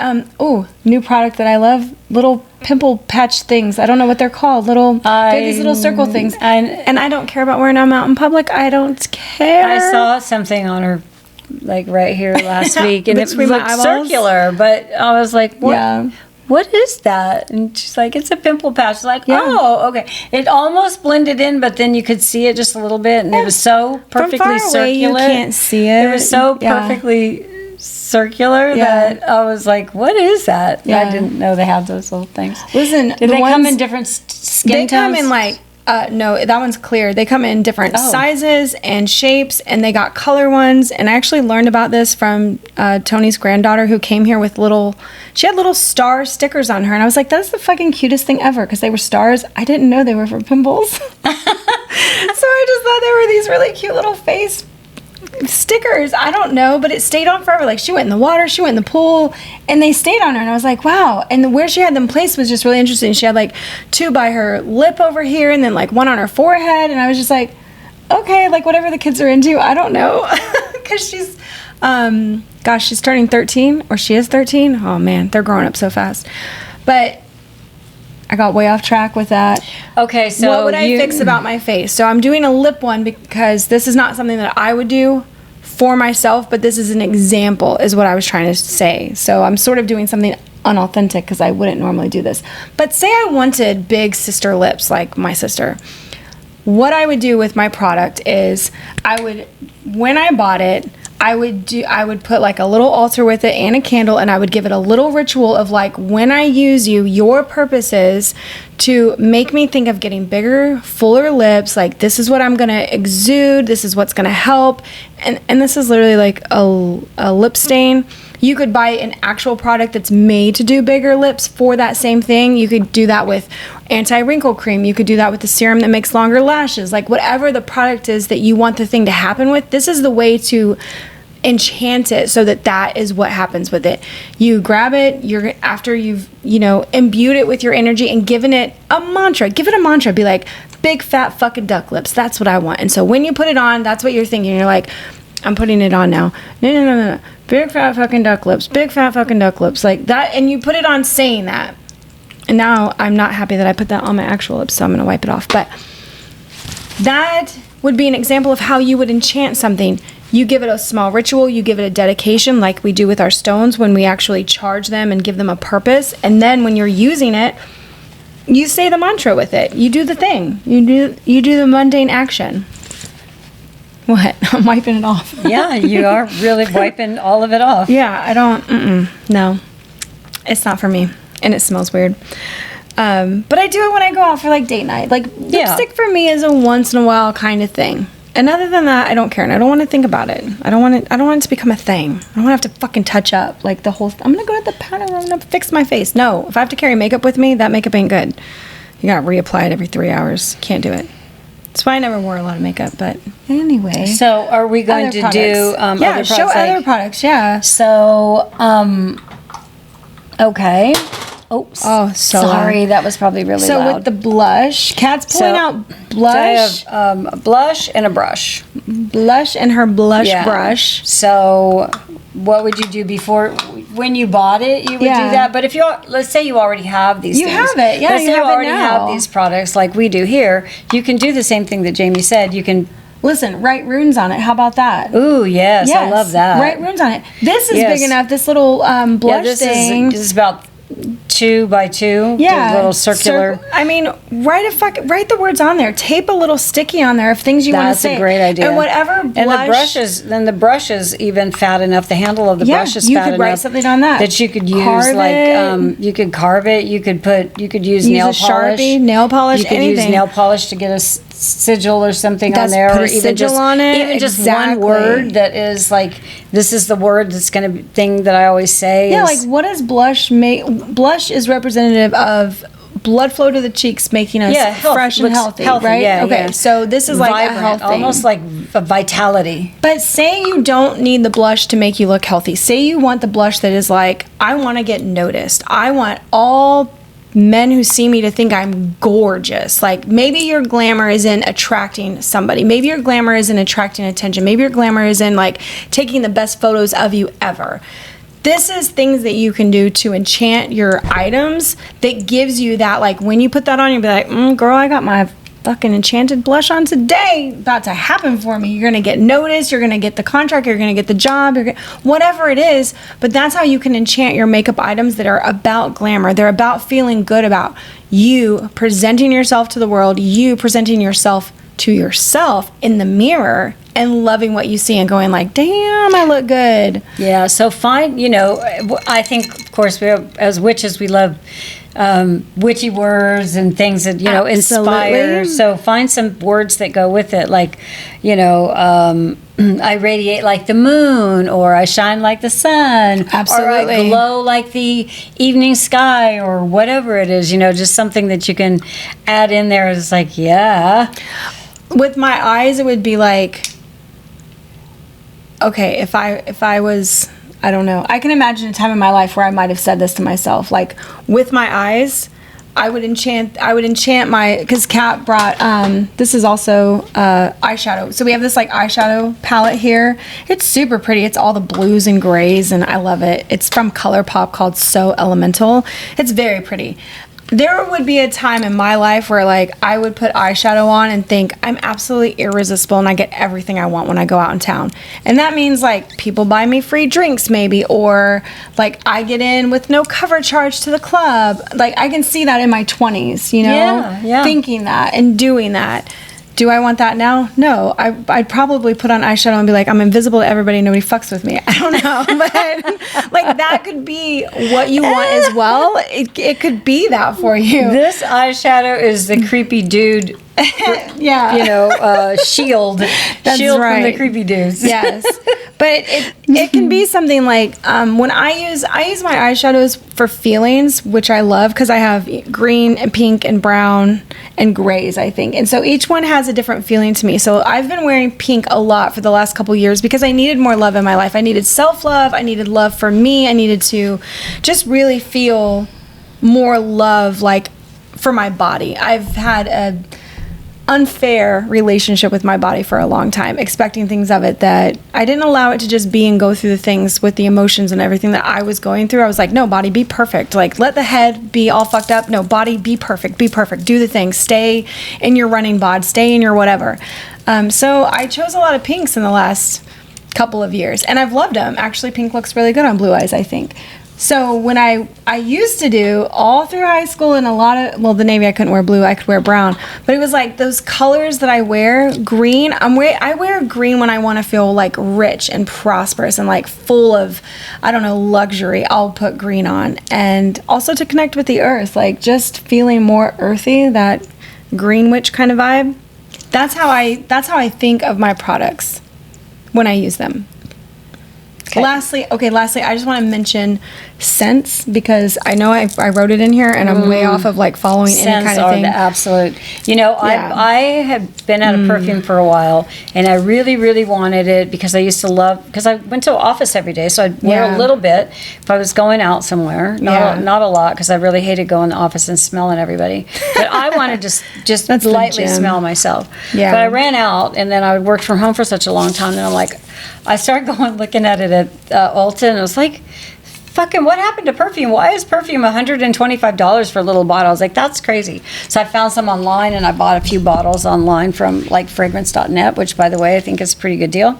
new product that I love, little pimple patch things. I don't know what they're called. They're these little circle things. And I don't care about wearing them out in public. I don't care. I saw something on her, like right here last week, and it looked circular, but I was like, what? Yeah. What is that? And she's like, it's a pimple patch. Like, oh, okay. It almost blended in, but then you could see it just a little bit, and it was so perfectly From far circular. Away, you can't see it. It was so perfectly circular that I was like, what is that? Yeah. I didn't know they have those little things. Listen, did they come in different skin tones? They come in like, no, that one's clear. They come in different sizes and shapes, and they got color ones. And I actually learned about this from Tony's granddaughter, who came here with she had little star stickers on her. And I was like, that's the fucking cutest thing ever, because they were stars. I didn't know they were for pimples. So I just thought they were these really cute little face stickers. I don't know, but it stayed on forever. Like, she went in the water, she went in the pool, and they stayed on her, and I was like, wow. And where she had them placed was just really interesting. She had like 2 by her lip over here, and then like 1 on her forehead, and I was just like, okay, like whatever the kids are into. I don't know. Because she's she's turning 13, or she is 13. Oh man, they're growing up so fast. But I got way off track with that. Okay, so what would I fix about my face? So I'm doing a lip one because this is not something that I would do for myself, but this is an example, is what I was trying to say. So I'm sort of doing something unauthentic because I wouldn't normally do this. But say I wanted big sister lips like my sister. What I would do with my product is when I bought it, I would put like a little altar with it and a candle, and I would give it a little ritual of like, when I use you, your purpose is to make me think of getting bigger, fuller lips. Like, this is what I'm going to exude. This is what's going to help. And this is literally like a lip stain. You could buy an actual product that's made to do bigger lips for that same thing. You could do that with anti-wrinkle cream. You could do that with the serum that makes longer lashes. Like, whatever the product is that you want the thing to happen with, this is the way to enchant it so that is what happens with it. You grab it, after you've, imbued it with your energy and given it a mantra. Give it a mantra. Be like, big fat fucking duck lips. That's what I want. And so when you put it on, that's what you're thinking. You're like, I'm putting it on now. No. Big fat fucking duck lips. Big fat fucking duck lips. Like that. And you put it on saying that. And now I'm not happy that I put that on my actual lips, so I'm going to wipe it off. But that would be an example of how you would enchant something. You give it a small ritual. You give it a dedication, like we do with our stones when we actually charge them and give them a purpose. And then when you're using it, you say the mantra with it. You do the thing. You do the mundane action. What? I'm wiping it off. Yeah, you are really wiping all of it off. Yeah, I don't, no. It's not for me. And it smells weird. But I do it when I go out for like date night. Like, lipstick for me is a once in a while kind of thing. And other than that, I don't care. And I don't want to think about it. I don't want it to become a thing. I don't want to have to fucking touch up like the whole, I'm going to go to the powder room, I'm going to fix my face. No, if I have to carry makeup with me, that makeup ain't good. You got to reapply it every 3 hours. Can't do it. That's why I never wore a lot of makeup, but anyway. So are we going to do other products? Show other products, yeah. So, okay. Oops. Oh, sorry. That was probably really loud. So with the blush, Kat's pulling out blush. So I have a blush and a brush. Blush and her blush brush. So what would you do before, when you bought it, you would do that? But if let's say you already have these things. You have it, yeah. Let's say you already have these products like we do here. You can do the same thing that Jayme said. You can... Listen, write runes on it. How about that? Ooh, yes. I love that. Write runes on it. This is big enough. This little blush thing. This is about 2 by 2. Yeah, the little circular. Write the words on there. Tape a little sticky on there of things you want to say. That's a great idea. And whatever blush. And the brush is even fat enough. The handle of the brush is fat enough. You could write something on that. You could use you could carve it. You could use nail polish. Sharpie, nail polish, anything. You could use nail polish to get a sigil or something on there, or even just on it. Even just one word that is like, this is the word that's going to be thing that I always say. Yeah, like what does blush make? Blush is representative of blood flow to the cheeks, making us fresh and healthy, right? Yeah, okay, so this is like a health thing. Almost like a vitality. But say you don't need the blush to make you look healthy. Say you want the blush that is like, I want to get noticed. I want all men who see me to think I'm gorgeous. Like, maybe your glamour is in attracting somebody. Maybe your glamour is in attracting attention. Maybe your glamour is in like taking the best photos of you ever. This is things that you can do to enchant your items that gives you that, like, when you put that on, you'll be like, girl, I got my fucking enchanted blush on today. About to happen for me. You're going to get noticed. You're going to get the contract. You're going to get the job. Whatever it is. But that's how you can enchant your makeup items that are about glamour. They're about feeling good about you presenting yourself to the world, you presenting yourself to yourself in the mirror and loving what you see and going like, damn, I look good. Yeah, so I think, of course, as witches, we love witchy words and things that, inspire. So find some words that go with it, like, I radiate like the moon, or I shine like the sun. Absolutely. Or I glow like the evening sky, or whatever it is, just something that you can add in there. It's like, yeah. With my eyes, it would be like, okay, if I was, I don't know. I can imagine a time in my life where I might have said this to myself. Like, with my eyes, I would enchant because Kat brought, this is also eyeshadow. So we have this like eyeshadow palette here. It's super pretty. It's all the blues and grays, and I love it. It's from ColourPop, called So Elemental. It's very pretty. There would be a time in my life where like I would put eyeshadow on and think I'm absolutely irresistible and I get everything I want when I go out in town. And that means like people buy me free drinks maybe, or like I get in with no cover charge to the club. Like I can see that in my 20s, Yeah. thinking that and doing that. Do I want that now? No. I'd probably put on eyeshadow and be like, I'm invisible to everybody, nobody fucks with me. I don't know. But like that could be what you want as well. It could be that for you. This eyeshadow is the creepy dude. Yeah. You know, shield. That's shield right. from the creepy dudes. Yes. But it can be something like when I use my eyeshadows for feelings, which I love because I have green and pink and brown and grays, I think. And so each one has a different feeling to me. So I've been wearing pink a lot for the last couple years because I needed more love in my life. I needed self-love. I needed love for me. I needed to just really feel more love, like, for my body. I've had a unfair relationship with my body for a long time, expecting things of it that I didn't allow it to just be and go through the things with the emotions and everything that I was going through. I was like, no, body, be perfect. Like, let the head be all fucked up. No, body, be perfect. Be perfect. Do the things. Stay in your running bod. Stay in your whatever. So I chose a lot of pinks in the last couple of years, and I've loved them. Actually, pink looks really good on blue eyes, I think. So when I used to do all through high school and a lot of, well, the Navy, I couldn't wear blue, I could wear brown, but it was like those colors that I wear, green, I wear green when I want to feel like rich and prosperous and like full of, I don't know, luxury. I'll put green on. And also to connect with the earth, like just feeling more earthy, that green witch kind of vibe. That's how I think of my products when I use them. Okay. Lastly, I just want to mention scents because I know I wrote it in here and I'm way off of like following scents any kind of thing. Scents are the absolute. You know, yeah. I had been out of perfume for a while and I really, really wanted it because I used to love, because I went to office every day, so I'd wear a little bit if I was going out somewhere. Not a lot because I really hated going in the office and smelling everybody. But I wanted to just lightly smell myself. Yeah. But I ran out and then I worked from home for such a long time and I'm like, I started looking at it at Ulta and it was like, fucking, what happened to perfume? Why is perfume $125 for a little bottle? I was like, that's crazy. So I found some online and I bought a few bottles online from like fragrance.net, which by the way, I think is a pretty good deal.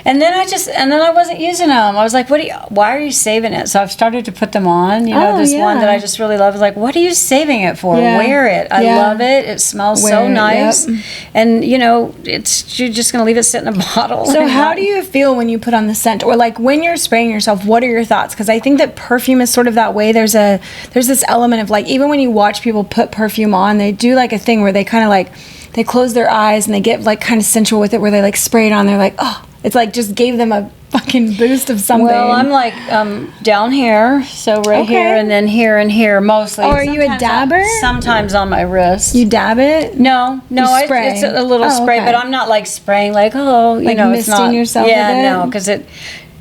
And then I wasn't using them. I was like, why are you saving it? So I've started to put them on. You know, this one that I just really love. I was like, what are you saving it for? Yeah. Wear it. I love it. It smells so nice. Yep. And, you know, you're just going to leave it sit in a bottle. So how do you feel when you put on the scent? Or like when you're spraying yourself, what are your thoughts? Because I think that perfume is sort of that way. There's this element of like, even when you watch people put perfume on, they do like a thing where they kind of like, they close their eyes and they get like kind of sensual with it where they like spray it on. They're like, oh. It's like just gave them a fucking boost of something. Well, I'm like down here, so here and then here and here mostly. Oh, are you a dabber? Sometimes on my wrist. You dab it? No, it's a little spray, but I'm not like spraying like, like it's misting not, yourself with it? No, because it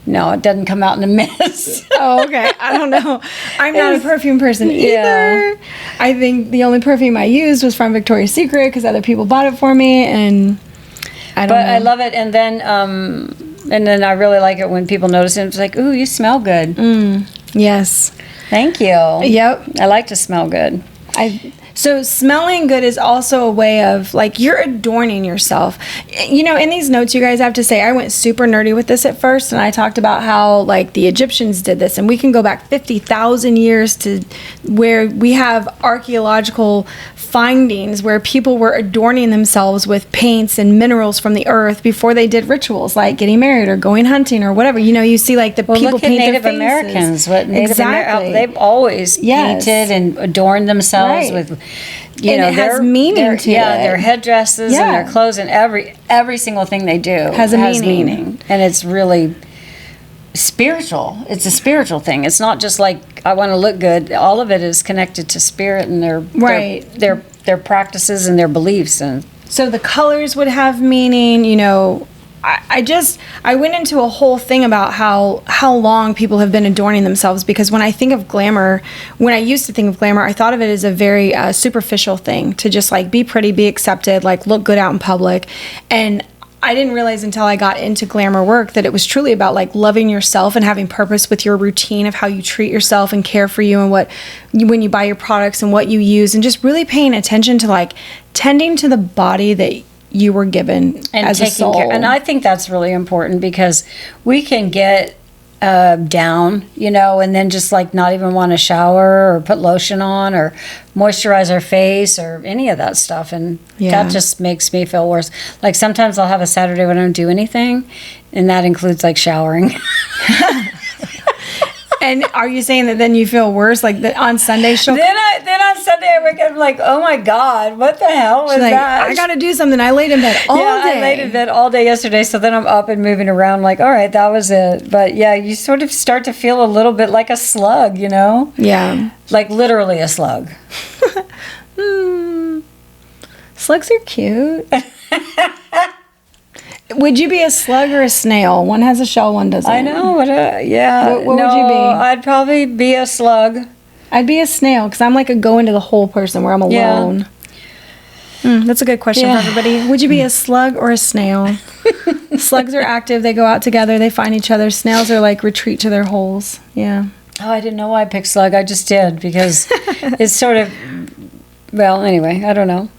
doesn't come out in a mist. Oh, okay. I don't know. I'm not a perfume person either. Yeah. I think the only perfume I used was from Victoria's Secret because other people bought it for me, and I don't know. I love it, and then I really like it when people notice it. It's like, ooh, you smell good. Yes. Thank you. Yep. I like to smell good. So smelling good is also a way of like you're adorning yourself. You know, in these notes, you guys have to say, I went super nerdy with this at first, and I talked about how like the Egyptians did this, and we can go back 50,000 years to where we have archaeological findings where people were adorning themselves with paints and minerals from the earth before they did rituals like getting married or going hunting or whatever. You know, you see like the people look paint at Native their faces. Americans. They've always painted and adorned themselves with, it has meaning to it. Yeah, their headdresses and their clothes and every single thing they do has meaning. And it's really spiritual. It's a spiritual thing. It's not just like I want to look good. All of it is connected to spirit and their practices and their beliefs. And so the colors would have meaning. You know, I went into a whole thing about how long people have been adorning themselves, because when I think of glamour, when I used to think of glamour, I thought of it as a very superficial thing to just like be pretty, be accepted, like look good out in public. And I didn't realize until I got into glamour work that it was truly about like loving yourself and having purpose with your routine of how you treat yourself and care for you and when you buy your products and what you use, and just really paying attention to like tending to the body that you were given and as a soul. And I think that's really important because we can get down, and then just like not even want to shower or put lotion on or moisturize our face or any of that stuff. And that just makes me feel worse. Like sometimes I'll have a Saturday when I don't do anything, and that includes like showering. And are you saying that then you feel worse? Like that on Sunday she'll... Then on Sunday I wake up like, oh my God, what the hell was that? I got to do something. I laid in bed all day. I laid in bed all day yesterday, so then I'm up and moving around like, all right, that was it. But yeah, you sort of start to feel a little bit like a slug, Yeah. Like literally a slug. Slugs are cute. Would you be a slug or a snail? One has a shell, one doesn't. I know. Yeah. What would you be? I'd probably be a slug. I'd be a snail because I'm like a go into the hole person where I'm alone. That's a good question for everybody. Would you be a slug or a snail? Slugs are active. They go out together. They find each other. Snails are like retreat to their holes. Yeah. Oh, I didn't know why I picked slug. I just did because it's sort of, well, anyway, I don't know.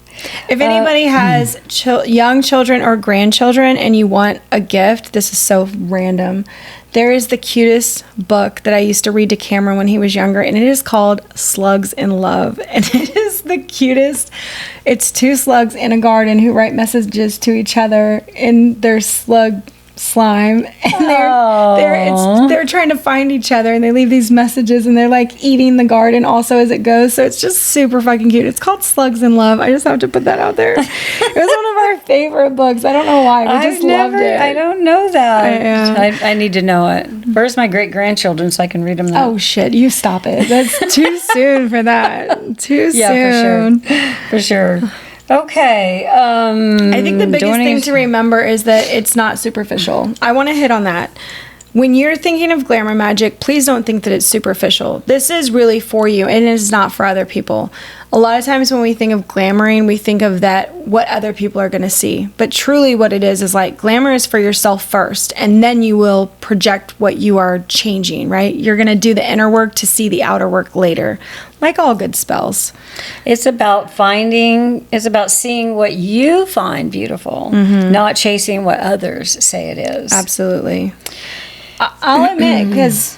If anybody has young children or grandchildren and you want a gift, this is so random. There is the cutest book that I used to read to Cameron when he was younger, and it is called Slugs in Love. And it is the cutest. It's 2 slugs in a garden who write messages to each other in their slug slime, and they're trying to find each other, and they leave these messages, and they're like eating the garden also as it goes. So it's just super fucking cute. It's called Slugs in Love. I just have to put that out there. It was one of our favorite books. I don't know why. We just loved it. I don't know that. I need to know it. Where's my great grandchildren so I can read them now? Oh shit! You stop it. That's too soon for that. Too soon. Yeah, for sure. Okay. I think the biggest thing to remember is that it's not superficial. I want to hit on that. When you're thinking of glamour magic, please don't think that it's superficial. This is really for you, and it is not for other people. A lot of times when we think of glamoring, we think of that what other people are going to see. But truly what it is like glamour is for yourself first, and then you will project what you are changing, right? You're going to do the inner work to see the outer work later, like all good spells. It's about seeing what you find beautiful, not chasing what others say it is. Absolutely. I'll admit, because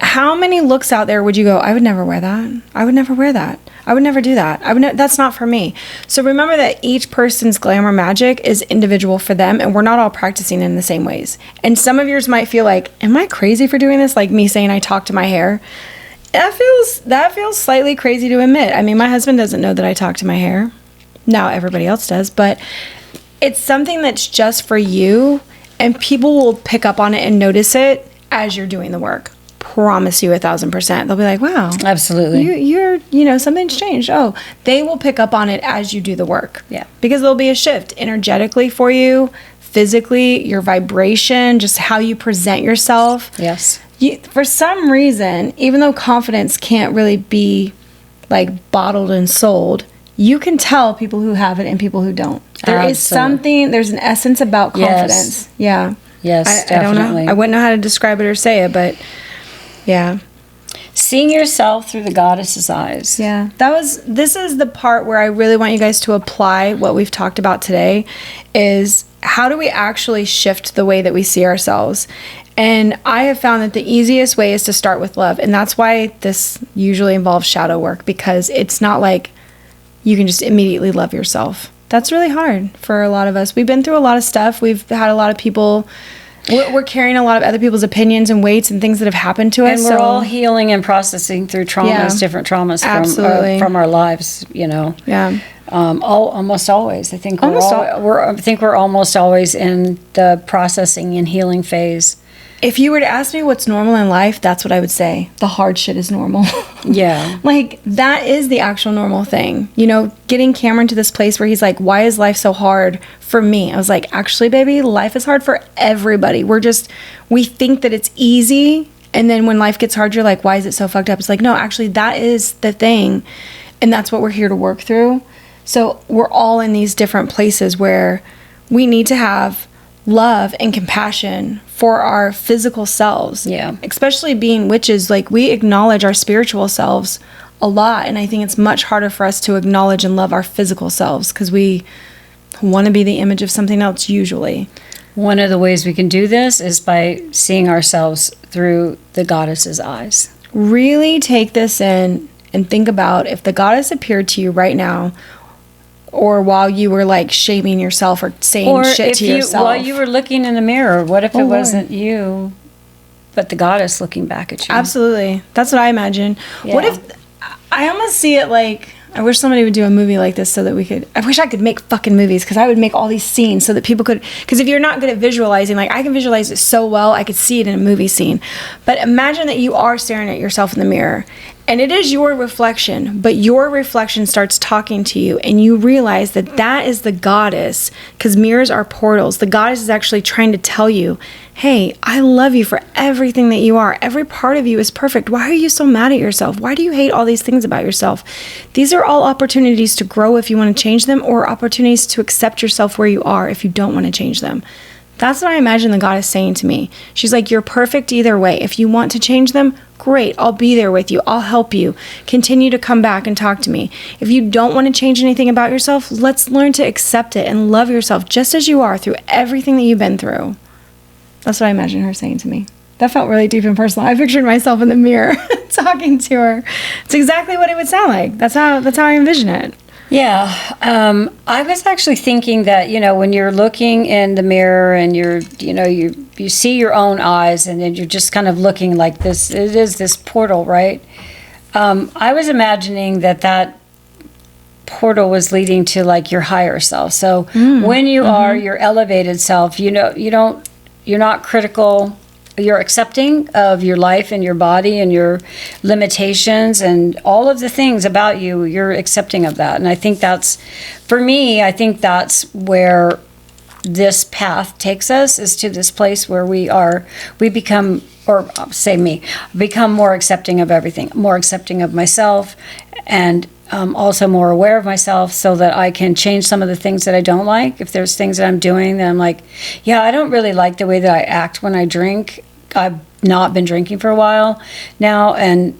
how many looks out there would you go, I would never wear that. I would never wear that. I would never do that. That's not for me. So remember that each person's glamour magic is individual for them, and we're not all practicing in the same ways. And some of yours might feel like, am I crazy for doing this? Like me saying I talk to my hair. That feels slightly crazy to admit. I mean, my husband doesn't know that I talk to my hair. Now everybody else does, but it's something that's just for you, and people will pick up on it and notice it as you're doing the work. Promise you 1,000%. They'll be like, wow. Absolutely. You're something's changed. Oh, they will pick up on it as you do the work. Yeah. Because there'll be a shift energetically for you, physically, your vibration, just how you present yourself. Yes. For some reason, even though confidence can't really be like bottled and sold, you can tell people who have it and people who don't. There's an essence about confidence. Yes. Yeah. Yes, I don't know. I wouldn't know how to describe it or say it, but yeah. Seeing yourself through the goddess's eyes. Yeah. This is the part where I really want you guys to apply what we've talked about today, is how do we actually shift the way that we see ourselves? And I have found that the easiest way is to start with love. And that's why this usually involves shadow work, because it's not like you can just immediately love yourself. That's really hard for a lot of us. We've been through a lot of stuff. We've had a lot of people... We're carrying a lot of other people's opinions and weights and things that have happened to us. And we're all healing and processing through traumas, different traumas from our lives, Yeah. Almost always. I think we're almost always in the processing and healing phase. If you were to ask me what's normal in life, that's what I would say. The hard shit is normal. Yeah. Like, that is the actual normal thing. Getting Cameron to this place where he's like, why is life so hard for me? I was like, actually, baby, life is hard for everybody. We think that it's easy. And then when life gets hard, you're like, why is it so fucked up? It's like, no, actually, that is the thing. And that's what we're here to work through. So we're all in these different places where we need to have love and compassion for our physical selves. Yeah. Especially being witches, like, we acknowledge our spiritual selves a lot, and I think it's much harder for us to acknowledge and love our physical selves because we want to be the image of something else usually. One of the ways we can do this is by seeing ourselves through the goddess's eyes. Really take this in and think about if the goddess appeared to you right now, or while you were like shaming yourself or saying shit to yourself. While you were looking in the mirror, what if it wasn't you, but the goddess looking back at you? Absolutely. That's what I imagine. Yeah. What if, I almost see it like, I wish somebody would do a movie like this so that I wish I could make fucking movies, because I would make all these scenes so that people could, because if you're not good at visualizing, like I can visualize it so well, I could see it in a movie scene. But imagine that you are staring at yourself in the mirror, and it is your reflection, but your reflection starts talking to you, and you realize that that is the goddess, because mirrors are portals. The goddess is actually trying to tell you, hey, I love you for everything that you are. Every part of you is perfect. Why are you so mad at yourself? Why do you hate all these things about yourself? These are all opportunities to grow if you want to change them, or opportunities to accept yourself where you are if you don't want to change them. That's what I imagine the goddess saying to me. She's like, you're perfect either way. If you want to change them, great. I'll be there with you. I'll help you. Continue to come back and talk to me. If you don't want to change anything about yourself, let's learn to accept it and love yourself just as you are through everything that you've been through. That's what I imagine her saying to me. That felt really deep and personal. I pictured myself in the mirror talking to her. It's exactly what it would sound like. That's how I envision it. Yeah. I was actually thinking that, when you're looking in the mirror and you see your own eyes, and then you're just kind of looking like this, it is this portal, right? I was imagining that portal was leading to like your higher self. So when you are your elevated self, you're not critical. You're accepting of your life and your body and your limitations and all of the things about you. You're accepting of that. And I think that's that's where this path takes us, is to this place where we become more accepting of everything, more accepting of myself, and also more aware of myself, so that I can change some of the things that I don't like. If there's things that I'm doing that I'm like, yeah, I don't really like the way that I act when I drink. I've not been drinking for a while now, and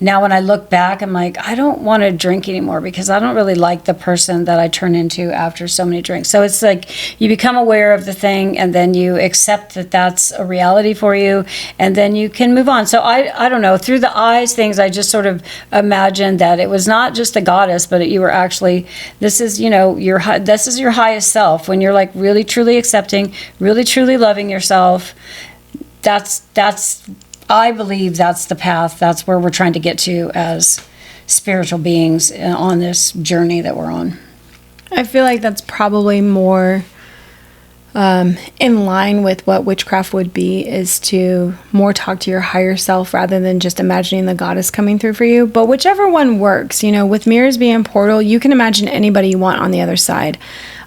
now when I look back, I'm like, I don't want to drink anymore, because I don't really like the person that I turn into after so many drinks. So it's like you become aware of the thing, and then you accept that that's a reality for you, and then you can move on. So I don't know, through the eyes things, I just sort of imagined that it was not just the goddess, but you were actually, this is your highest self, when you're like really truly accepting, really truly loving yourself. That's I believe that's the path. That's where we're trying to get to as spiritual beings on this journey that we're on. I feel like that's probably more in line with what witchcraft would be, is to more talk to your higher self rather than just imagining the goddess coming through for you. But whichever one works, with mirrors being a portal, you can imagine anybody you want on the other side.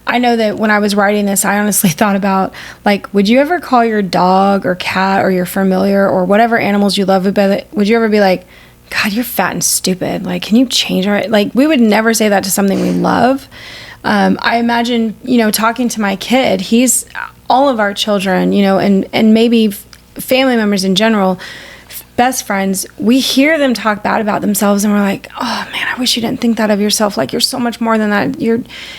I know that when I was writing this, I honestly thought about, like, would you ever call your dog or cat or your familiar or whatever animals you love, would you ever be like, God, you're fat and stupid. Like, can you change our, like, we would never say that to something we love. I imagine, talking to my kid, he's all of our children, and maybe family members in general, best friends, we hear them talk bad about themselves, and we're like, oh man, I wish you didn't think that of yourself. Like, you're so much more than that.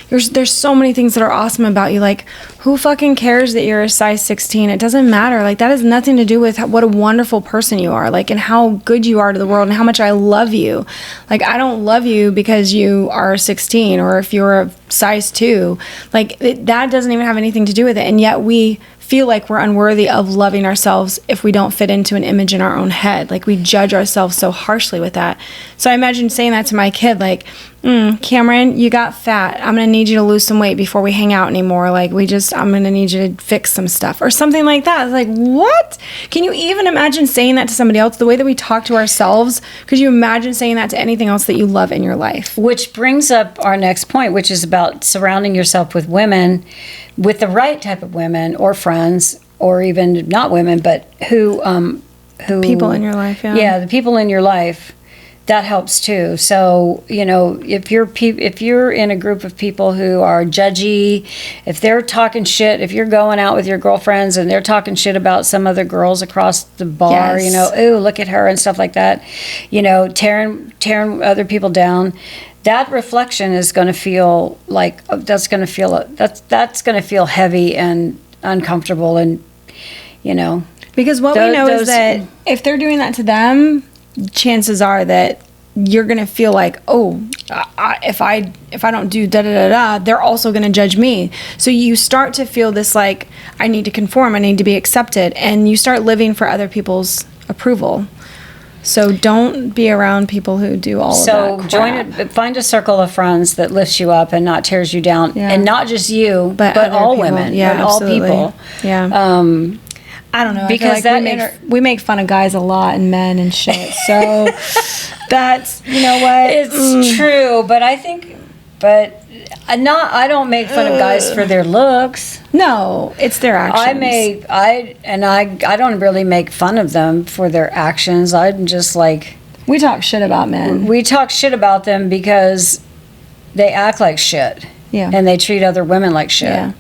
There's so many things that are awesome about you. Like, who fucking cares that you're a size 16? It doesn't matter. Like, that has nothing to do with what a wonderful person you are, like, and how good you are to the world and how much I love you. Like, I don't love you because you are 16 or if you're a size 2. Like, that doesn't even have anything to do with it. And yet we feel like we're unworthy of loving ourselves if we don't fit into an image in our own head. Like, we judge ourselves so harshly with that. So I imagine saying that to my kid, like, Cameron, you got fat. I'm going to need you to lose some weight before we hang out anymore. Like, I'm going to need you to fix some stuff or something like that. It's like, what? Can you even imagine saying that to somebody else? The way that we talk to ourselves, could you imagine saying that to anything else that you love in your life? Which brings up our next point, which is about surrounding yourself with women, with the right type of women or friends, or even not women, but who people in your life. Yeah, the people in your life. That helps too. So, if you're in a group of people who are judgy, if they're talking shit, if you're going out with your girlfriends and they're talking shit about some other girls across the bar, yes. Ooh, look at her and stuff like that, tearing other people down, that reflection is going to feel like that's going to feel heavy and uncomfortable and, you know. Because what we know is that if they're doing that to them, chances are that you're going to feel like, oh, if I don't do da-da-da-da, they're also going to judge me. So you start to feel this like, I need to conform, I need to be accepted. And you start living for other people's approval. So don't be around people who do all of that crap. Find a circle of friends that lifts you up and not tears you down. Yeah. And not just you, but all people. Women, but all people. Yeah. I don't know. Because we make fun of guys a lot and men and shit. So that's, you know what? It's true, but I don't make fun of guys for their looks. No, it's their actions. I don't really make fun of them for their actions. I'm just like, we talk shit about men. We talk shit about them because they act like shit. Yeah. And they treat other women like shit. Yeah.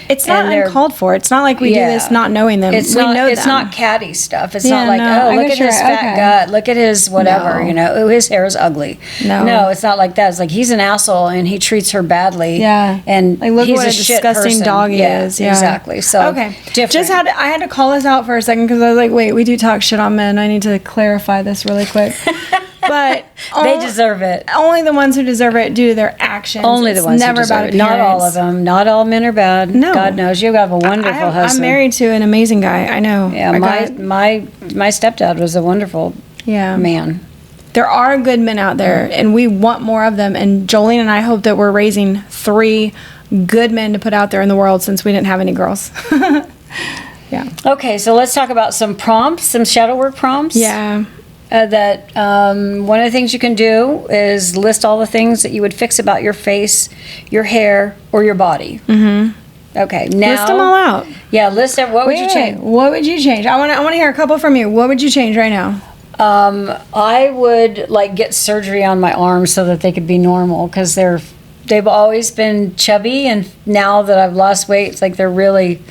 It's not uncalled for. It's not like we do this not knowing them. It's not catty stuff. It's not like, look at his fat gut. Look at his whatever, his hair is ugly. No, it's not like that. It's like he's an asshole and he treats her badly. Yeah. And like, look he's what a disgusting person. Dog he is. Yeah. Exactly. So different. I had to call this out for a second because I was like, wait, we do talk shit on men. I need to clarify this really quick. But they deserve it. Only the ones who deserve it due to their actions. Only the ones who deserve it. Not all of them. Not all men are bad. No. God knows. You have a wonderful husband. I'm married to an amazing guy. I know. Yeah, my stepdad was a wonderful man. There are good men out there, and we want more of them. And Jolene and I hope that we're raising 3 good men to put out there in the world since we didn't have any girls. Yeah. Okay, so let's talk about some prompts, some shadow work prompts. Yeah. One of the things you can do is list all the things that you would fix about your face, your hair, or your body. Mm-hmm. Okay, now list them all out. Yeah, list it. What would you change? What would you change? I want to hear a couple from you. What would you change right now? I would get surgery on my arms so that they could be normal because they've always been chubby, and now that I've lost weight, it's like they're really,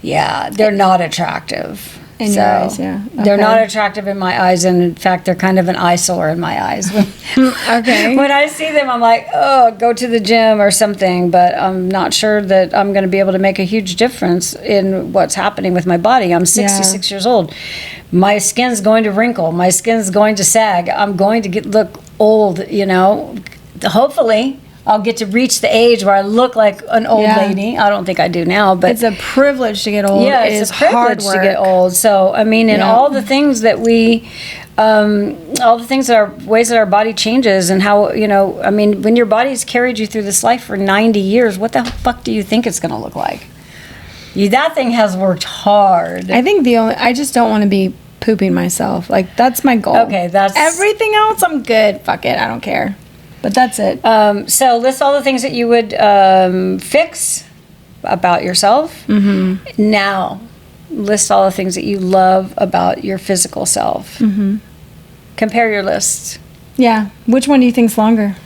they're not attractive. In your eyes, yeah. Okay. They're not attractive in my eyes, and in fact, they're kind of an eyesore in my eyes. Okay. When I see them, I'm like, oh, go to the gym or something, but I'm not sure that I'm going to be able to make a huge difference in what's happening with my body. I'm 66 years old. My skin's going to wrinkle. My skin's going to sag. I'm going to look old, Hopefully, I'll get to reach the age where I look like an old lady. I don't think I do now, but it's a privilege to get old. Yeah, it's a privilege to get old. So, I mean, all the things that all the things that are ways that our body changes and how, when your body's carried you through this life for 90 years, what the fuck do you think it's going to look like? That thing has worked hard. I think I just don't want to be pooping myself. Like, that's my goal. Okay, that's everything else. I'm good. Fuck it. I don't care. But that's it. So list all the things that you would fix about yourself. Mm-hmm. Now, list all the things that you love about your physical self. Mm-hmm. Compare your lists. Yeah. Which one do you think's longer?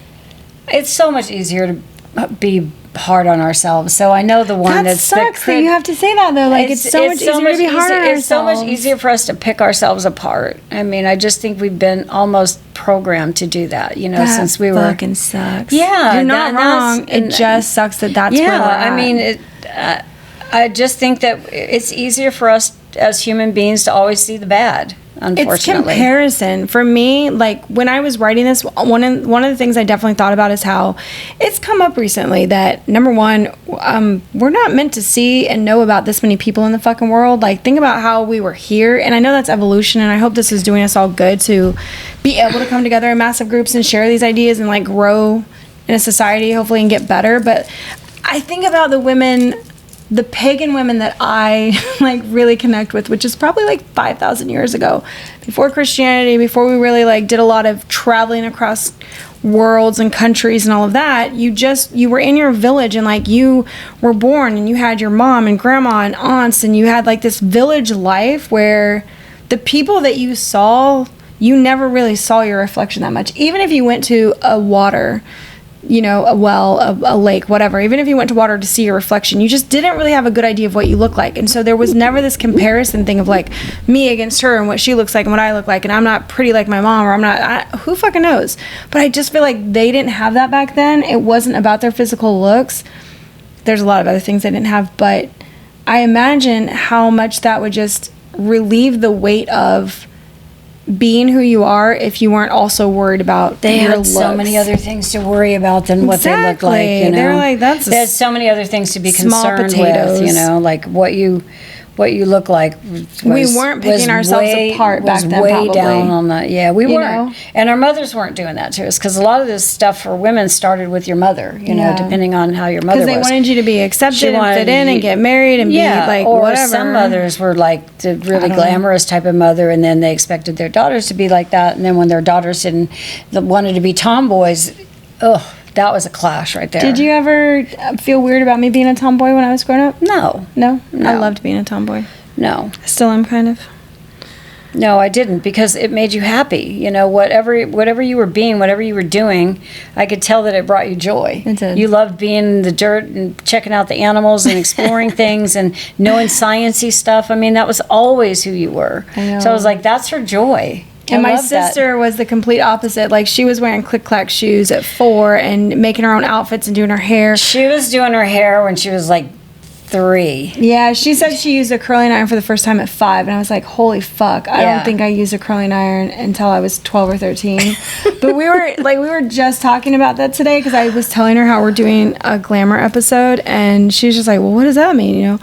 It's so much easier to be hard on ourselves. So I know the one that sucks that you have to say that though. Like it's so much easier to be hard on ourselves. It's so much easier for us to pick ourselves apart. I mean, I just think we've been almost programmed to do that. Since we were. That fucking sucks. Yeah, you're not wrong. It just sucks that that's where we're at. I mean, I just think that it's easier for us as human beings to always see the bad. Unfortunately. It's comparison. For me, like when I was writing this, one of the things I definitely thought about is how it's come up recently that, number one, we're not meant to see and know about this many people in the fucking world. Like, think about how we were here. And I know that's evolution, and I hope this is doing us all good to be able to come together in massive groups and share these ideas and grow in a society, hopefully, and get better. But I think about the women, the pagan women that I really connect with, which is probably 5,000 years ago, before Christianity, before we really did a lot of traveling across worlds and countries and all of that. You were in your village and you were born and you had your mom and grandma and aunts and you had this village life where the people that you saw, you never really saw your reflection that much. Even if you went to a water, a well, a lake, whatever. Even if you went to water to see your reflection, you just didn't really have a good idea of what you look like. And so there was never this comparison thing of me against her and what she looks like and what I look like. And I'm not pretty like my mom, or who fucking knows? But I just feel like they didn't have that back then. It wasn't about their physical looks. There's a lot of other things they didn't have, but I imagine how much that would just relieve the weight of being who you are if you weren't also worried about they your had looks. so many other things to worry about than what they look like, you know. They're like, that's they had so many other things to be small concerned potatoes. with, you know, like what you look like. We weren't picking ourselves apart back then, way probably. down on that. Yeah, we weren't. know? And our mothers weren't doing that to us, because a lot of this stuff for women started with your mother, you know, depending on how your mother was. Because they wanted you to be accepted and fit in and get married and be like or whatever. some mothers were like the really glamorous type of mother, and then they expected their daughters to be like that. And then when their daughters wanted to be tomboys, that was a clash right there. Did you ever feel weird about me being a tomboy when I was growing up? No. I loved being a tomboy. No. I still am, kind of. No, I didn't, because it made you happy. You know, whatever you were being, whatever you were doing, I could tell that it brought you joy. It did. You loved being in the dirt and checking out the animals and exploring things and knowing sciencey stuff. I mean, that was always who you were. I know. So I was like, that's her joy. And my sister was the complete opposite. Like, she was wearing click-clack shoes at 4 and making her own outfits and doing her hair. She was doing her hair when she was like 3. Yeah, she said she used a curling iron for the first time at 5, and I was like, holy fuck, I don't think I used a curling iron until I was 12 or 13. But we were just talking about that today, because I was telling her how we're doing a Glamour episode, and she was just like, well, what does that mean, you know?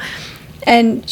And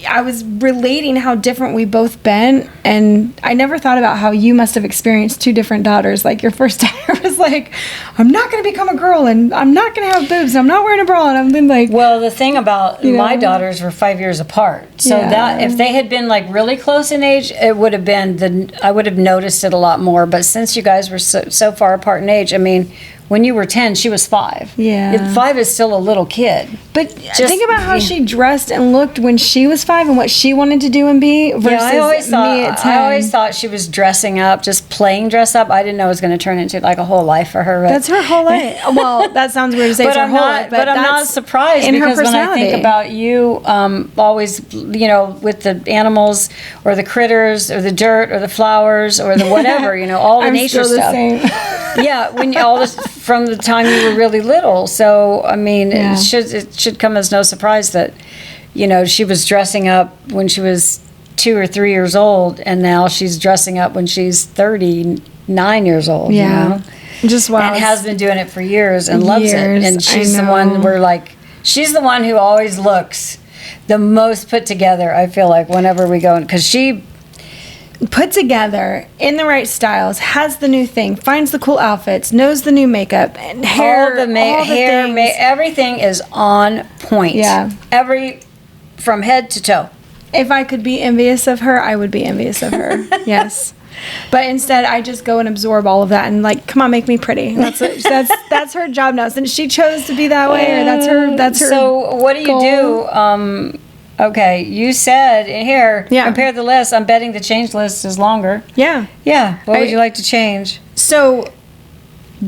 I was relating how different we both been, and I never thought about how you must have experienced 2 different daughters. Like, your first daughter was like, I'm not going to become a girl, and I'm not going to have boobs, and I'm not wearing a bra, and I'm then like... Well, the thing about my daughters were 5 years apart. So that if they had been like really close in age, it would have been I would have noticed it a lot more. But since you guys were so far apart in age, I mean, when you were 10, she was 5. Yeah. 5 is still a little kid. But think about how she dressed and looked when she was 5 and what she wanted to do and be versus I always me at 10. I always thought she was dressing up, just playing dress up. I didn't know it was going to turn into like a whole life for her. That's her whole life. Well, that sounds weird to say, it's her whole life. But I'm not surprised, because when I think about you, always, you know, with the animals or the critters or the dirt or the flowers or the whatever, you know, all the nature still stuff. The same. Yeah, when all this from the time you were really little. So I mean, it should come as no surprise that, you know, she was dressing up when she was 2 or 3 years old, and now she's dressing up when she's 39 years old. Yeah, you know? just wow. And has been doing it for years and loves it. And she's the one she's the one who always looks the most put together. I feel like whenever we go, because she. Put together in the right styles, has the new thing, finds the cool outfits, knows the new makeup and hair, everything is on point. Yeah, from head to toe. If I could be envious of her, I would be envious of her. Yes, but instead I just go and absorb all of that and like, come on, make me pretty. That's her job now. Since she chose to be that way, or that's her. So what do you do? Okay, you said here, compare the list. I'm betting the change list is longer. Yeah. Yeah. What would you like to change? So,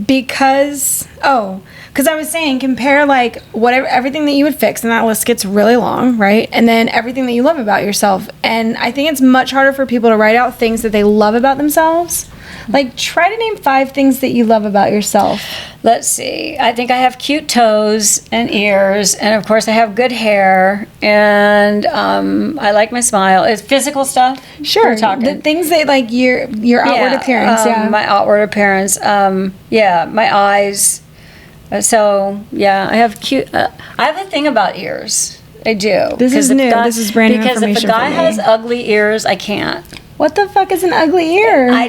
because I was saying, compare like everything that you would fix, and that list gets really long, right? And then everything that you love about yourself. And I think it's much harder for people to write out things that they love about themselves. Like, try to name 5 things that you love about yourself. Let's see. I think I have cute toes and ears, and of course I have good hair, and I like my smile. It's physical stuff. Sure. We're talking. The things that, like, your outward appearance. My outward appearance. My eyes. So I have cute. I have a thing about ears. I do. This is new. This is brand new information. Because if a guy has ugly ears, I can't. What the fuck is an ugly ear? I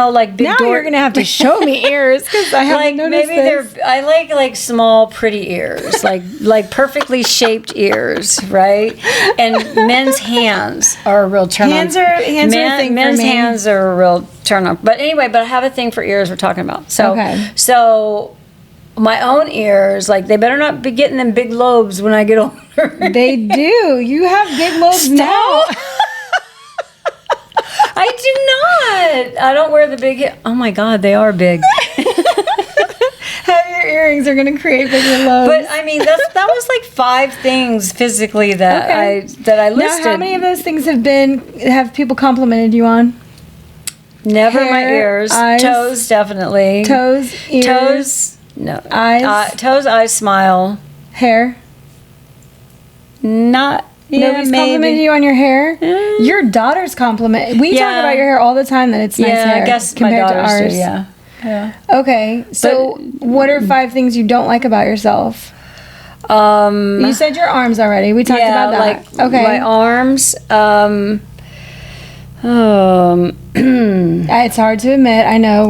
like big. Now you're gonna have to show me ears, because I haven't noticed this. I like small, pretty ears, like perfectly shaped ears, right? And men's hands are a real turn on. Hands are a thing for me. Men's hands are a real turn on. But anyway, I have a thing for ears. We're talking about. So my own ears, like, they better not be getting them big lobes when I get older. They do. You have big lobes now. I do not. I don't wear the big. Oh my God, they are big. Have your earrings are going to create bigger lobes. But I mean, that was like 5 things physically that I listed. Now, how many of those things have people complimented you on? Never Hair, my ears, eyes, toes definitely. Toes, ears, no eyes, toes, eyes, smile, hair. Not. Yeah, Nobody's complimented you on your hair? Your daughters compliment. We talk about your hair all the time, that it's nice hair. I guess compared my daughters to ours. do, yeah. Okay, so what are 5 things you don't like about yourself? You said your arms already. We talked about that. Like my arms. It's hard to admit. I know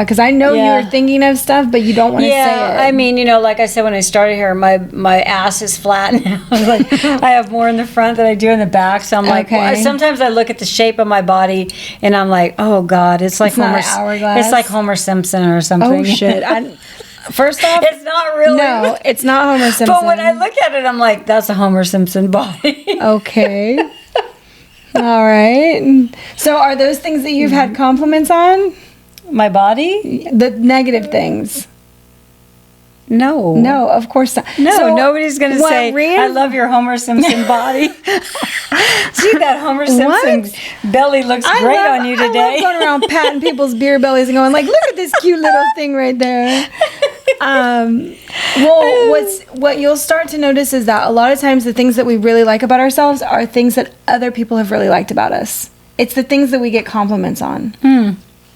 because I know you're thinking of stuff, but you don't want to say it. I mean, like I said when I started here, my ass is flat now. Like I have more in the front than I do in the back. So I'm like, sometimes I look at the shape of my body and I'm like, oh God, it's like Homer. It's like Homer Simpson or something. Oh shit. First off, it's not really. No, it's not Homer Simpson. But when I look at it, I'm like, that's a Homer Simpson body. Okay. All right. So are those things that you've had compliments on? My body? The negative things. No. No, of course not. No, so nobody's going to say, I love your Homer Simpson body. See, that Homer Simpson belly looks great on you today. I love going around patting people's beer bellies and going like, look at this cute little thing right there. What you'll start to notice is that a lot of times the things that we really like about ourselves are things that other people have really liked about us. It's the things that we get compliments on.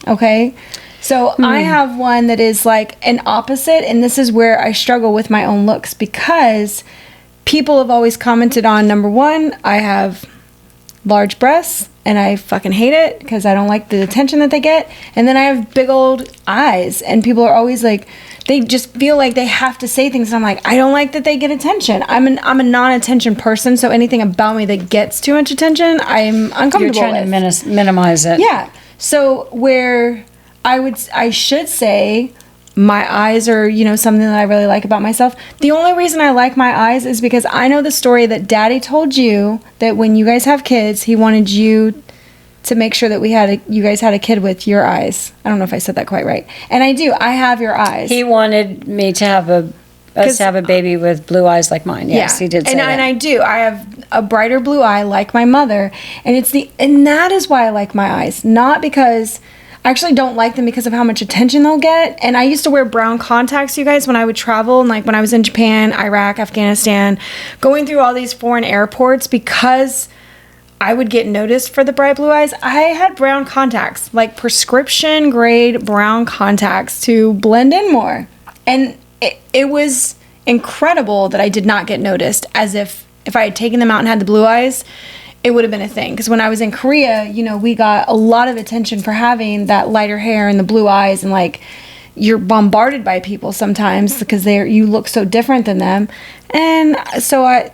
Okay? So I have one that is like an opposite, and this is where I struggle with my own looks because people have always commented on, number one, I have large breasts, and I fucking hate it because I don't like the attention that they get. And then I have big old eyes, and people are always like, they just feel like they have to say things. And I'm like, I don't like that they get attention. I'm a non-attention person, so anything about me that gets too much attention, I'm uncomfortable with. You're trying to minimize it. Yeah. So where I should say my eyes are, something that I really like about myself. The only reason I like my eyes is because I know the story that Daddy told you that when you guys have kids, he wanted you to make sure that you guys had a kid with your eyes. I don't know if I said that quite right. And I do. I have your eyes. He wanted me to have us to have a baby with blue eyes like mine. Yes, he did say that. And I do. I have a brighter blue eye like my mother. And that is why I like my eyes. Not because I actually don't like them because of how much attention they'll get. And I used to wear brown contacts, you guys, when I would travel. And like when I was in Japan, Iraq, Afghanistan, going through all these foreign airports, because I would get noticed for the bright blue eyes, I had brown contacts, like prescription grade brown contacts to blend in more. And it was incredible that I did not get noticed, as if I had taken them out and had the blue eyes, it would have been a thing. Because when I was in Korea, we got a lot of attention for having that lighter hair and the blue eyes, and like you're bombarded by people sometimes because you look so different than them. And so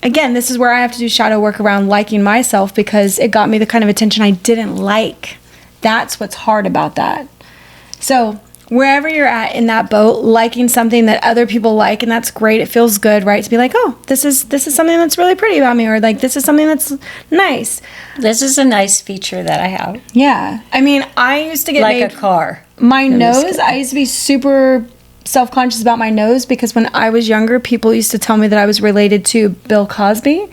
again, this is where I have to do shadow work around liking myself, because it got me the kind of attention I didn't like. That's what's hard about that. So wherever you're at in that boat, liking something that other people like, and that's great. It feels good, right? To be like, oh, this is something that's really pretty about me, or like this is something that's nice. This is a nice feature that I have. Yeah. I mean, I used to get like a car. My nose, I used to be super self-conscious about my nose, because when I was younger, people used to tell me that I was related to Bill Cosby.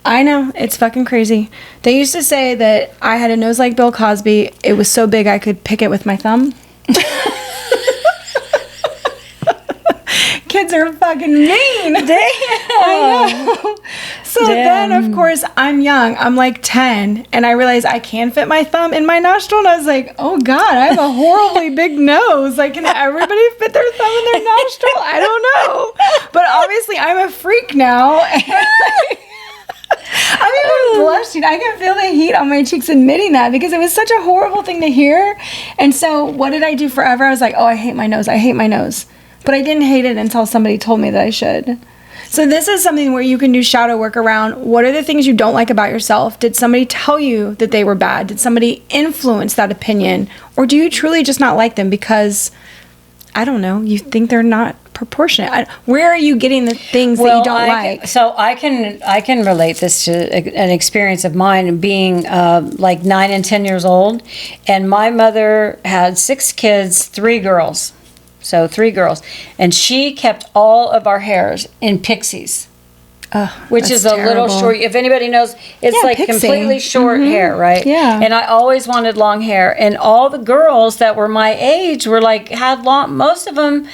I know, it's fucking crazy. They used to say that I had a nose like Bill Cosby. It was so big I could pick it with my thumb. Kids are fucking mean. Damn. I know. So then, of course, I'm young. I'm like 10, and I realize I can fit my thumb in my nostril, and I was like, oh God, I have a horribly big nose. Like, can everybody fit their thumb in their nostril? I don't know. But obviously, I'm a freak now. I'm even blushing. I can feel the heat on my cheeks admitting that, because it was such a horrible thing to hear. And so what did I do forever? I was like, oh, I hate my nose. I hate my nose. But I didn't hate it until somebody told me that I should. So this is something where you can do shadow work around. What are the things you don't like about yourself? Did somebody tell you that they were bad? Did somebody influence that opinion? Or do you truly just not like them because, I don't know, you think they're not proportionate? Where are you getting the things that you don't like? So I can relate this to an experience of mine, being like 9 and 10 years old, and my mother had 6 kids, 3 girls. So 3 girls, and she kept all of our hairs in pixies, which is terrible. A little short. If anybody knows, it's like pixie. Completely short hair, right? Yeah. And I always wanted long hair, and all the girls that were my age were like had long. Most of them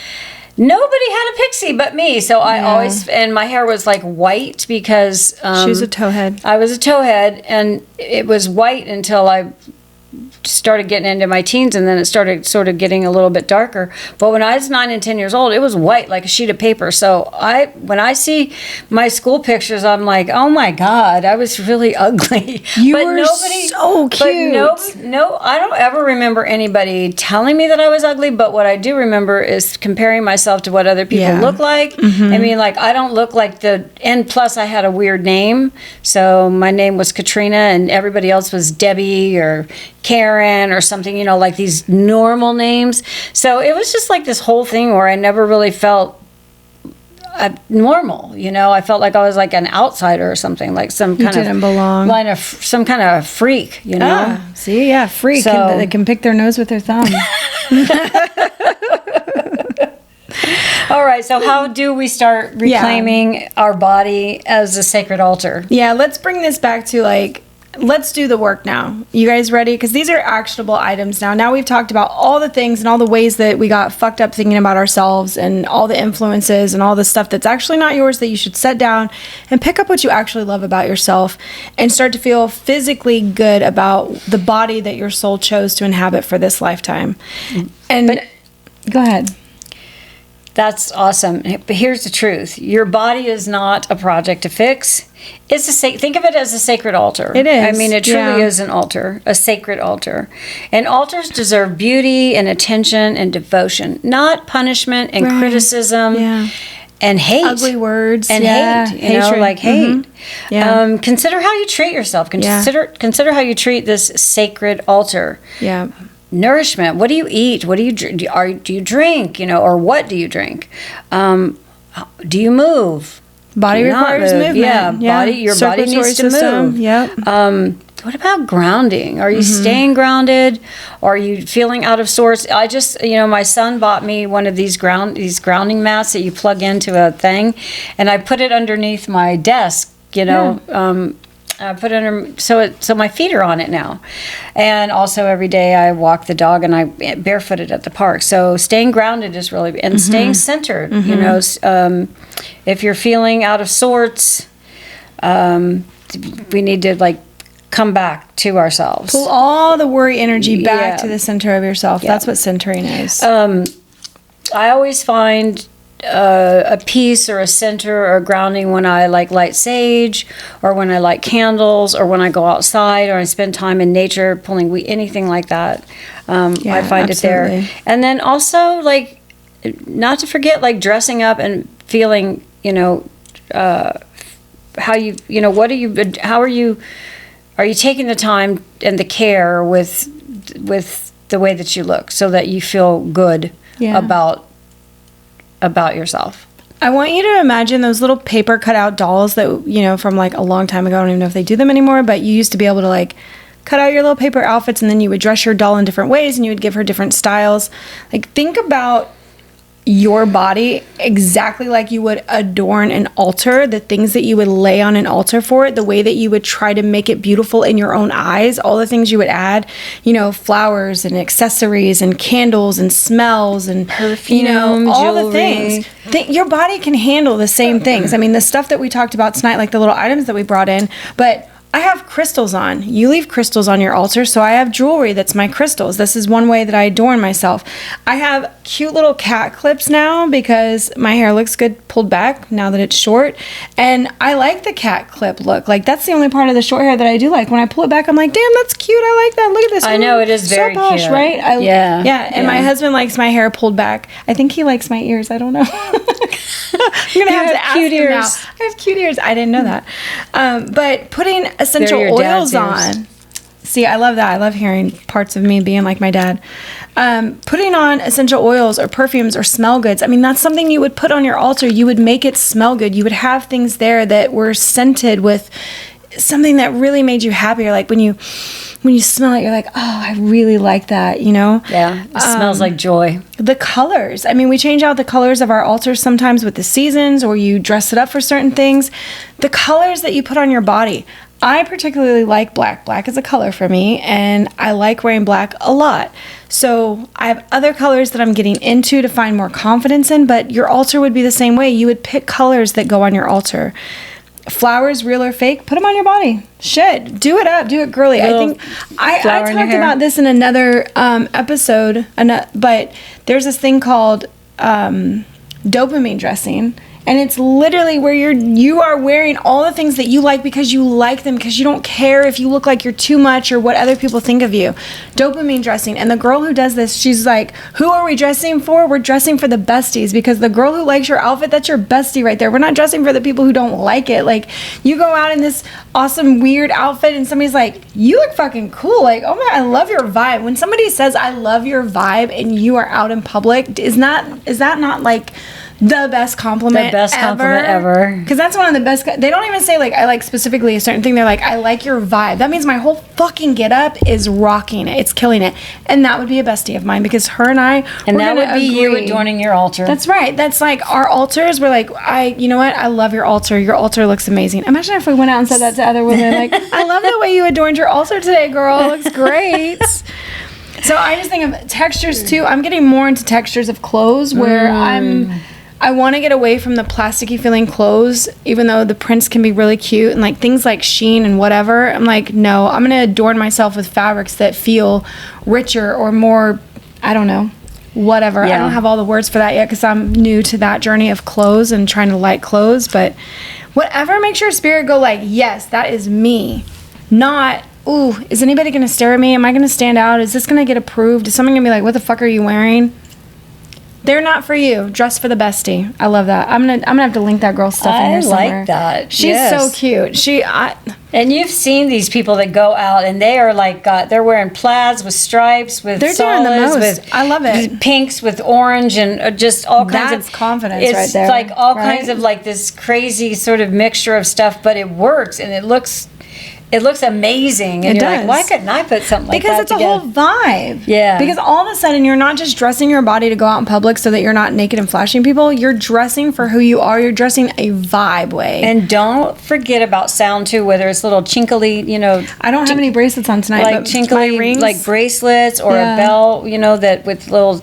Nobody had a pixie but me. So I always, and my hair was like white because she was a towhead. I was a towhead, and it was white until I started getting into my teens, and then it started sort of getting a little bit darker. But when I was 9 and 10 years old, it was white like a sheet of paper. So when I see my school pictures, I'm like, oh my God, I was really ugly. You were so cute. But no, I don't ever remember anybody telling me that I was ugly. But what I do remember is comparing myself to what other people look like. I mean, like, I don't look like and plus I had a weird name. So my name was Katrina, and everybody else was Debbie or Karen or something, you know, like these normal names. So it was just like this whole thing where I never really felt normal, you know. I felt like I was like an outsider or something, like some kind didn't belong. Some kind of freak, you know. See, freak. So, they can pick their nose with their thumb. All right, so how do we start reclaiming our body as a sacred altar? Yeah, let's bring this back to like, let's do the work now. You guys ready? Because these are actionable items now. Now we've talked about all the things and all the ways that we got fucked up thinking about ourselves and all the influences and all the stuff that's actually not yours, that you should set down and pick up what you actually love about yourself and start to feel physically good about the body that your soul chose to inhabit for this lifetime. But go ahead. That's awesome. But here's the truth. Your body is not a project to fix. It's think of it as a sacred altar. It is. I mean, it truly is an altar, a sacred altar. And altars deserve beauty and attention and devotion, not punishment and criticism and hate. Ugly words. And hate. You know, like hate. Yeah. Consider how you treat yourself. Consider how you treat this sacred altar. Yeah. Nourishment. What do you eat? What do you do you drink? You know, or what do you drink? Do you move? Body requires movement. Yeah, your body needs to move. Yep. What about grounding? Are you staying grounded? Or are you feeling out of sorts? I just, my son bought me one of these grounding mats that you plug into a thing, and I put it underneath my desk. I put it under so my feet are on it now, and also every day I walk the dog and I barefooted at the park. So staying grounded is really and staying centered. You know, if you're feeling out of sorts, we need to come back to ourselves. Pull all the worry energy back to the center of yourself. Yeah. That's what centering is. I always find a peace or a center or a grounding when I light sage, or when I light candles, or when I go outside, or I spend time in nature pulling wheat, anything like that. I find it there. And then also not to forget dressing up and feeling, how are you taking the time and the care with the way that you look so that you feel good about yourself. I want you to imagine those little paper cutout dolls that, from a long time ago. I don't even know if they do them anymore, but you used to be able to cut out your little paper outfits, and then you would dress your doll in different ways and you would give her different styles. Think about your body exactly like you would adorn an altar, the things that you would lay on an altar for it, the way that you would try to make it beautiful in your own eyes, all the things you would add, flowers and accessories and candles and smells and perfume, all jewelry. the things. Your body can handle the same things. I mean, the stuff that we talked about tonight, like the little items that we brought in, but I have crystals on. You leave crystals on your altar, so I have jewelry that's my crystals. This is one way that I adorn myself. I have cute little cat clips now because my hair looks good pulled back now that it's short, and I like the cat clip look. That's the only part of the short hair that I do like. When I pull it back, I'm like, damn, that's cute. I like that. Look at this. I know, it is very posh, cute. Right? And my Yeah. husband likes my hair pulled back. I think he likes my ears. I don't know. I'm gonna have to ask cute him ears. now. I have cute ears. I didn't know that. But putting essential oils on. See, I love that. I love hearing parts of me being like my dad. Putting on essential oils or perfumes or smell goods. I mean, that's something you would put on your altar. You would make it smell good. You would have things there that were scented with something that really made you happy. Or when you smell it, you're like, oh, I really like that, Yeah, it smells like joy. The colors. I mean, we change out the colors of our altars sometimes with the seasons, or you dress it up for certain things. The colors that you put on your body. I particularly like black. Black is a color for me, and I like wearing black a lot. So I have other colors that I'm getting into to find more confidence in, but your altar would be the same way. You would pick colors that go on your altar. Flowers, real or fake, put them on your body. Shit, do it up, do it girly. I think I talked about this in another episode, but there's this thing called dopamine dressing. And it's literally where you are wearing all the things that you like because you like them, because you don't care if you look like you're too much or what other people think of you. Dopamine dressing. And the girl who does this, she's like, who are we dressing for? We're dressing for the besties, because the girl who likes your outfit, that's your bestie right there. We're not dressing for the people who don't like it. Like, you go out in this awesome weird outfit and somebody's like, you look fucking cool. Like, oh my, I love your vibe. When somebody says I love your vibe and you are out in public, is that not like the best compliment ever? Because that's one of the best. They don't even say like I like specifically a certain thing. They're like, I like your vibe. That means my whole fucking get up is rocking it. It's killing it. And that would be a bestie of mine, because her and I, and that would be you adorning your altar. That's right. That's like our altars. We're like, you know what? I love your altar. Your altar looks amazing. Imagine if we went out and said that to other women. Like, I love the way you adorned your altar today, girl. It looks great. So I just think of textures too. I'm getting more into textures of clothes where I want to get away from the plasticky feeling clothes, even though the prints can be really cute and like things like sheen and whatever. I'm like, no, I'm going to adorn myself with fabrics that feel richer or more, I don't know, whatever. Yeah. I don't have all the words for that yet because I'm new to that journey of clothes and trying to like clothes, but whatever makes your spirit go like, yes, that is me. Not, ooh, is anybody going to stare at me? Am I going to stand out? Is this going to get approved? Is someone going to be like, what the fuck are you wearing? They're not for you. Dress for the bestie. I love that. I'm gonna have to link that girl's stuff in here somewhere. I like that. She's so cute. And you've seen these people that go out and they are like, they're wearing plaids with stripes, with they're solids, doing the most. with I love it. Pinks with orange and just all kinds of confidence right there. It's like all kinds of like this crazy sort of mixture of stuff, but it works and it looks amazing. And you're like, why couldn't I put something like that together? Because it's a whole vibe. Yeah. Because all of a sudden, you're not just dressing your body to go out in public so that you're not naked and flashing people. You're dressing for who you are. You're dressing a vibe way. And don't forget about sound, too, whether it's little chinkly, I don't have any bracelets on tonight, like but chinkly, rings, like bracelets or a bell, that with little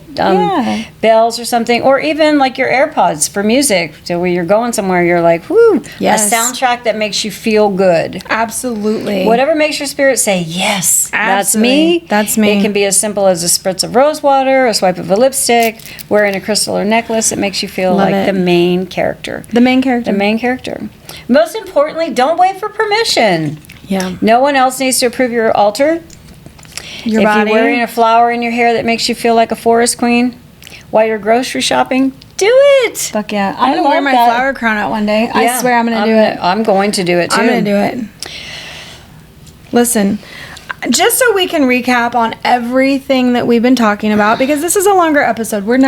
bells or something. Or even like your AirPods for music. So when you're going somewhere, you're like, whoo, yes. A soundtrack that makes you feel good. Absolutely. Whatever makes your spirit say, yes, absolutely. That's me. It can be as simple as a spritz of rose water, a swipe of a lipstick, wearing a crystal or necklace. It makes you feel the main character. The main character. The main character. Most importantly, don't wait for permission. Yeah. No one else needs to approve your altar. If you're wearing a flower in your hair that makes you feel like a forest queen while you're grocery shopping, do it. Fuck yeah. I'm going to wear my flower crown out one day. I swear I'm going to do it. I'm going to do it, too. I'm going to do it. Listen, just so we can recap on everything that we've been talking about, because this is a longer episode. We're in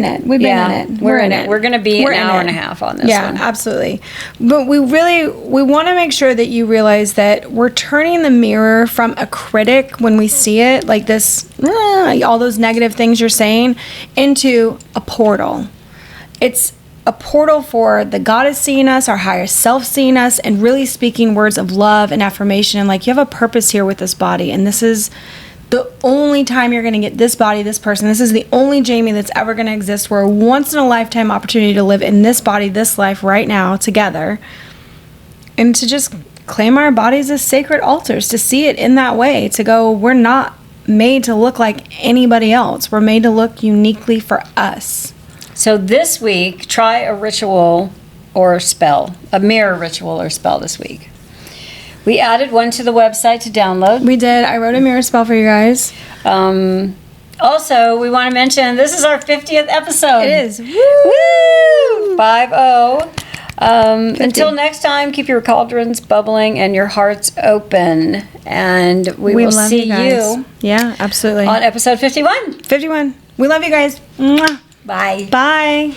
it. We've been in it. We're in it. We're going to be an hour and a half on this one. Yeah, absolutely. But we want to make sure that you realize that we're turning the mirror from a critic when we see it, like this, all those negative things you're saying, into a portal. It's a portal for the goddess seeing us, our higher self seeing us, and really speaking words of love and affirmation. And like, you have a purpose here with this body, and this is the only time you're going to get this body, this person. This is the only Jayme that's ever going to exist. We're a once in a lifetime opportunity to live in this body, this life right now together, and to just claim our bodies as sacred altars, to see it in that way, to go, we're not made to look like anybody else. We're made to look uniquely for us. So this week, try a ritual or a spell, a mirror ritual or spell this week. We added one to the website to download. We did. I wrote a mirror spell for you guys. Also, we want to mention this is our 50th episode. It is. Woo! 50. Until next time, keep your cauldrons bubbling and your hearts open. And we will see you. Yeah, absolutely. On episode 51. 51. We love you guys. Mwah. Bye. Bye.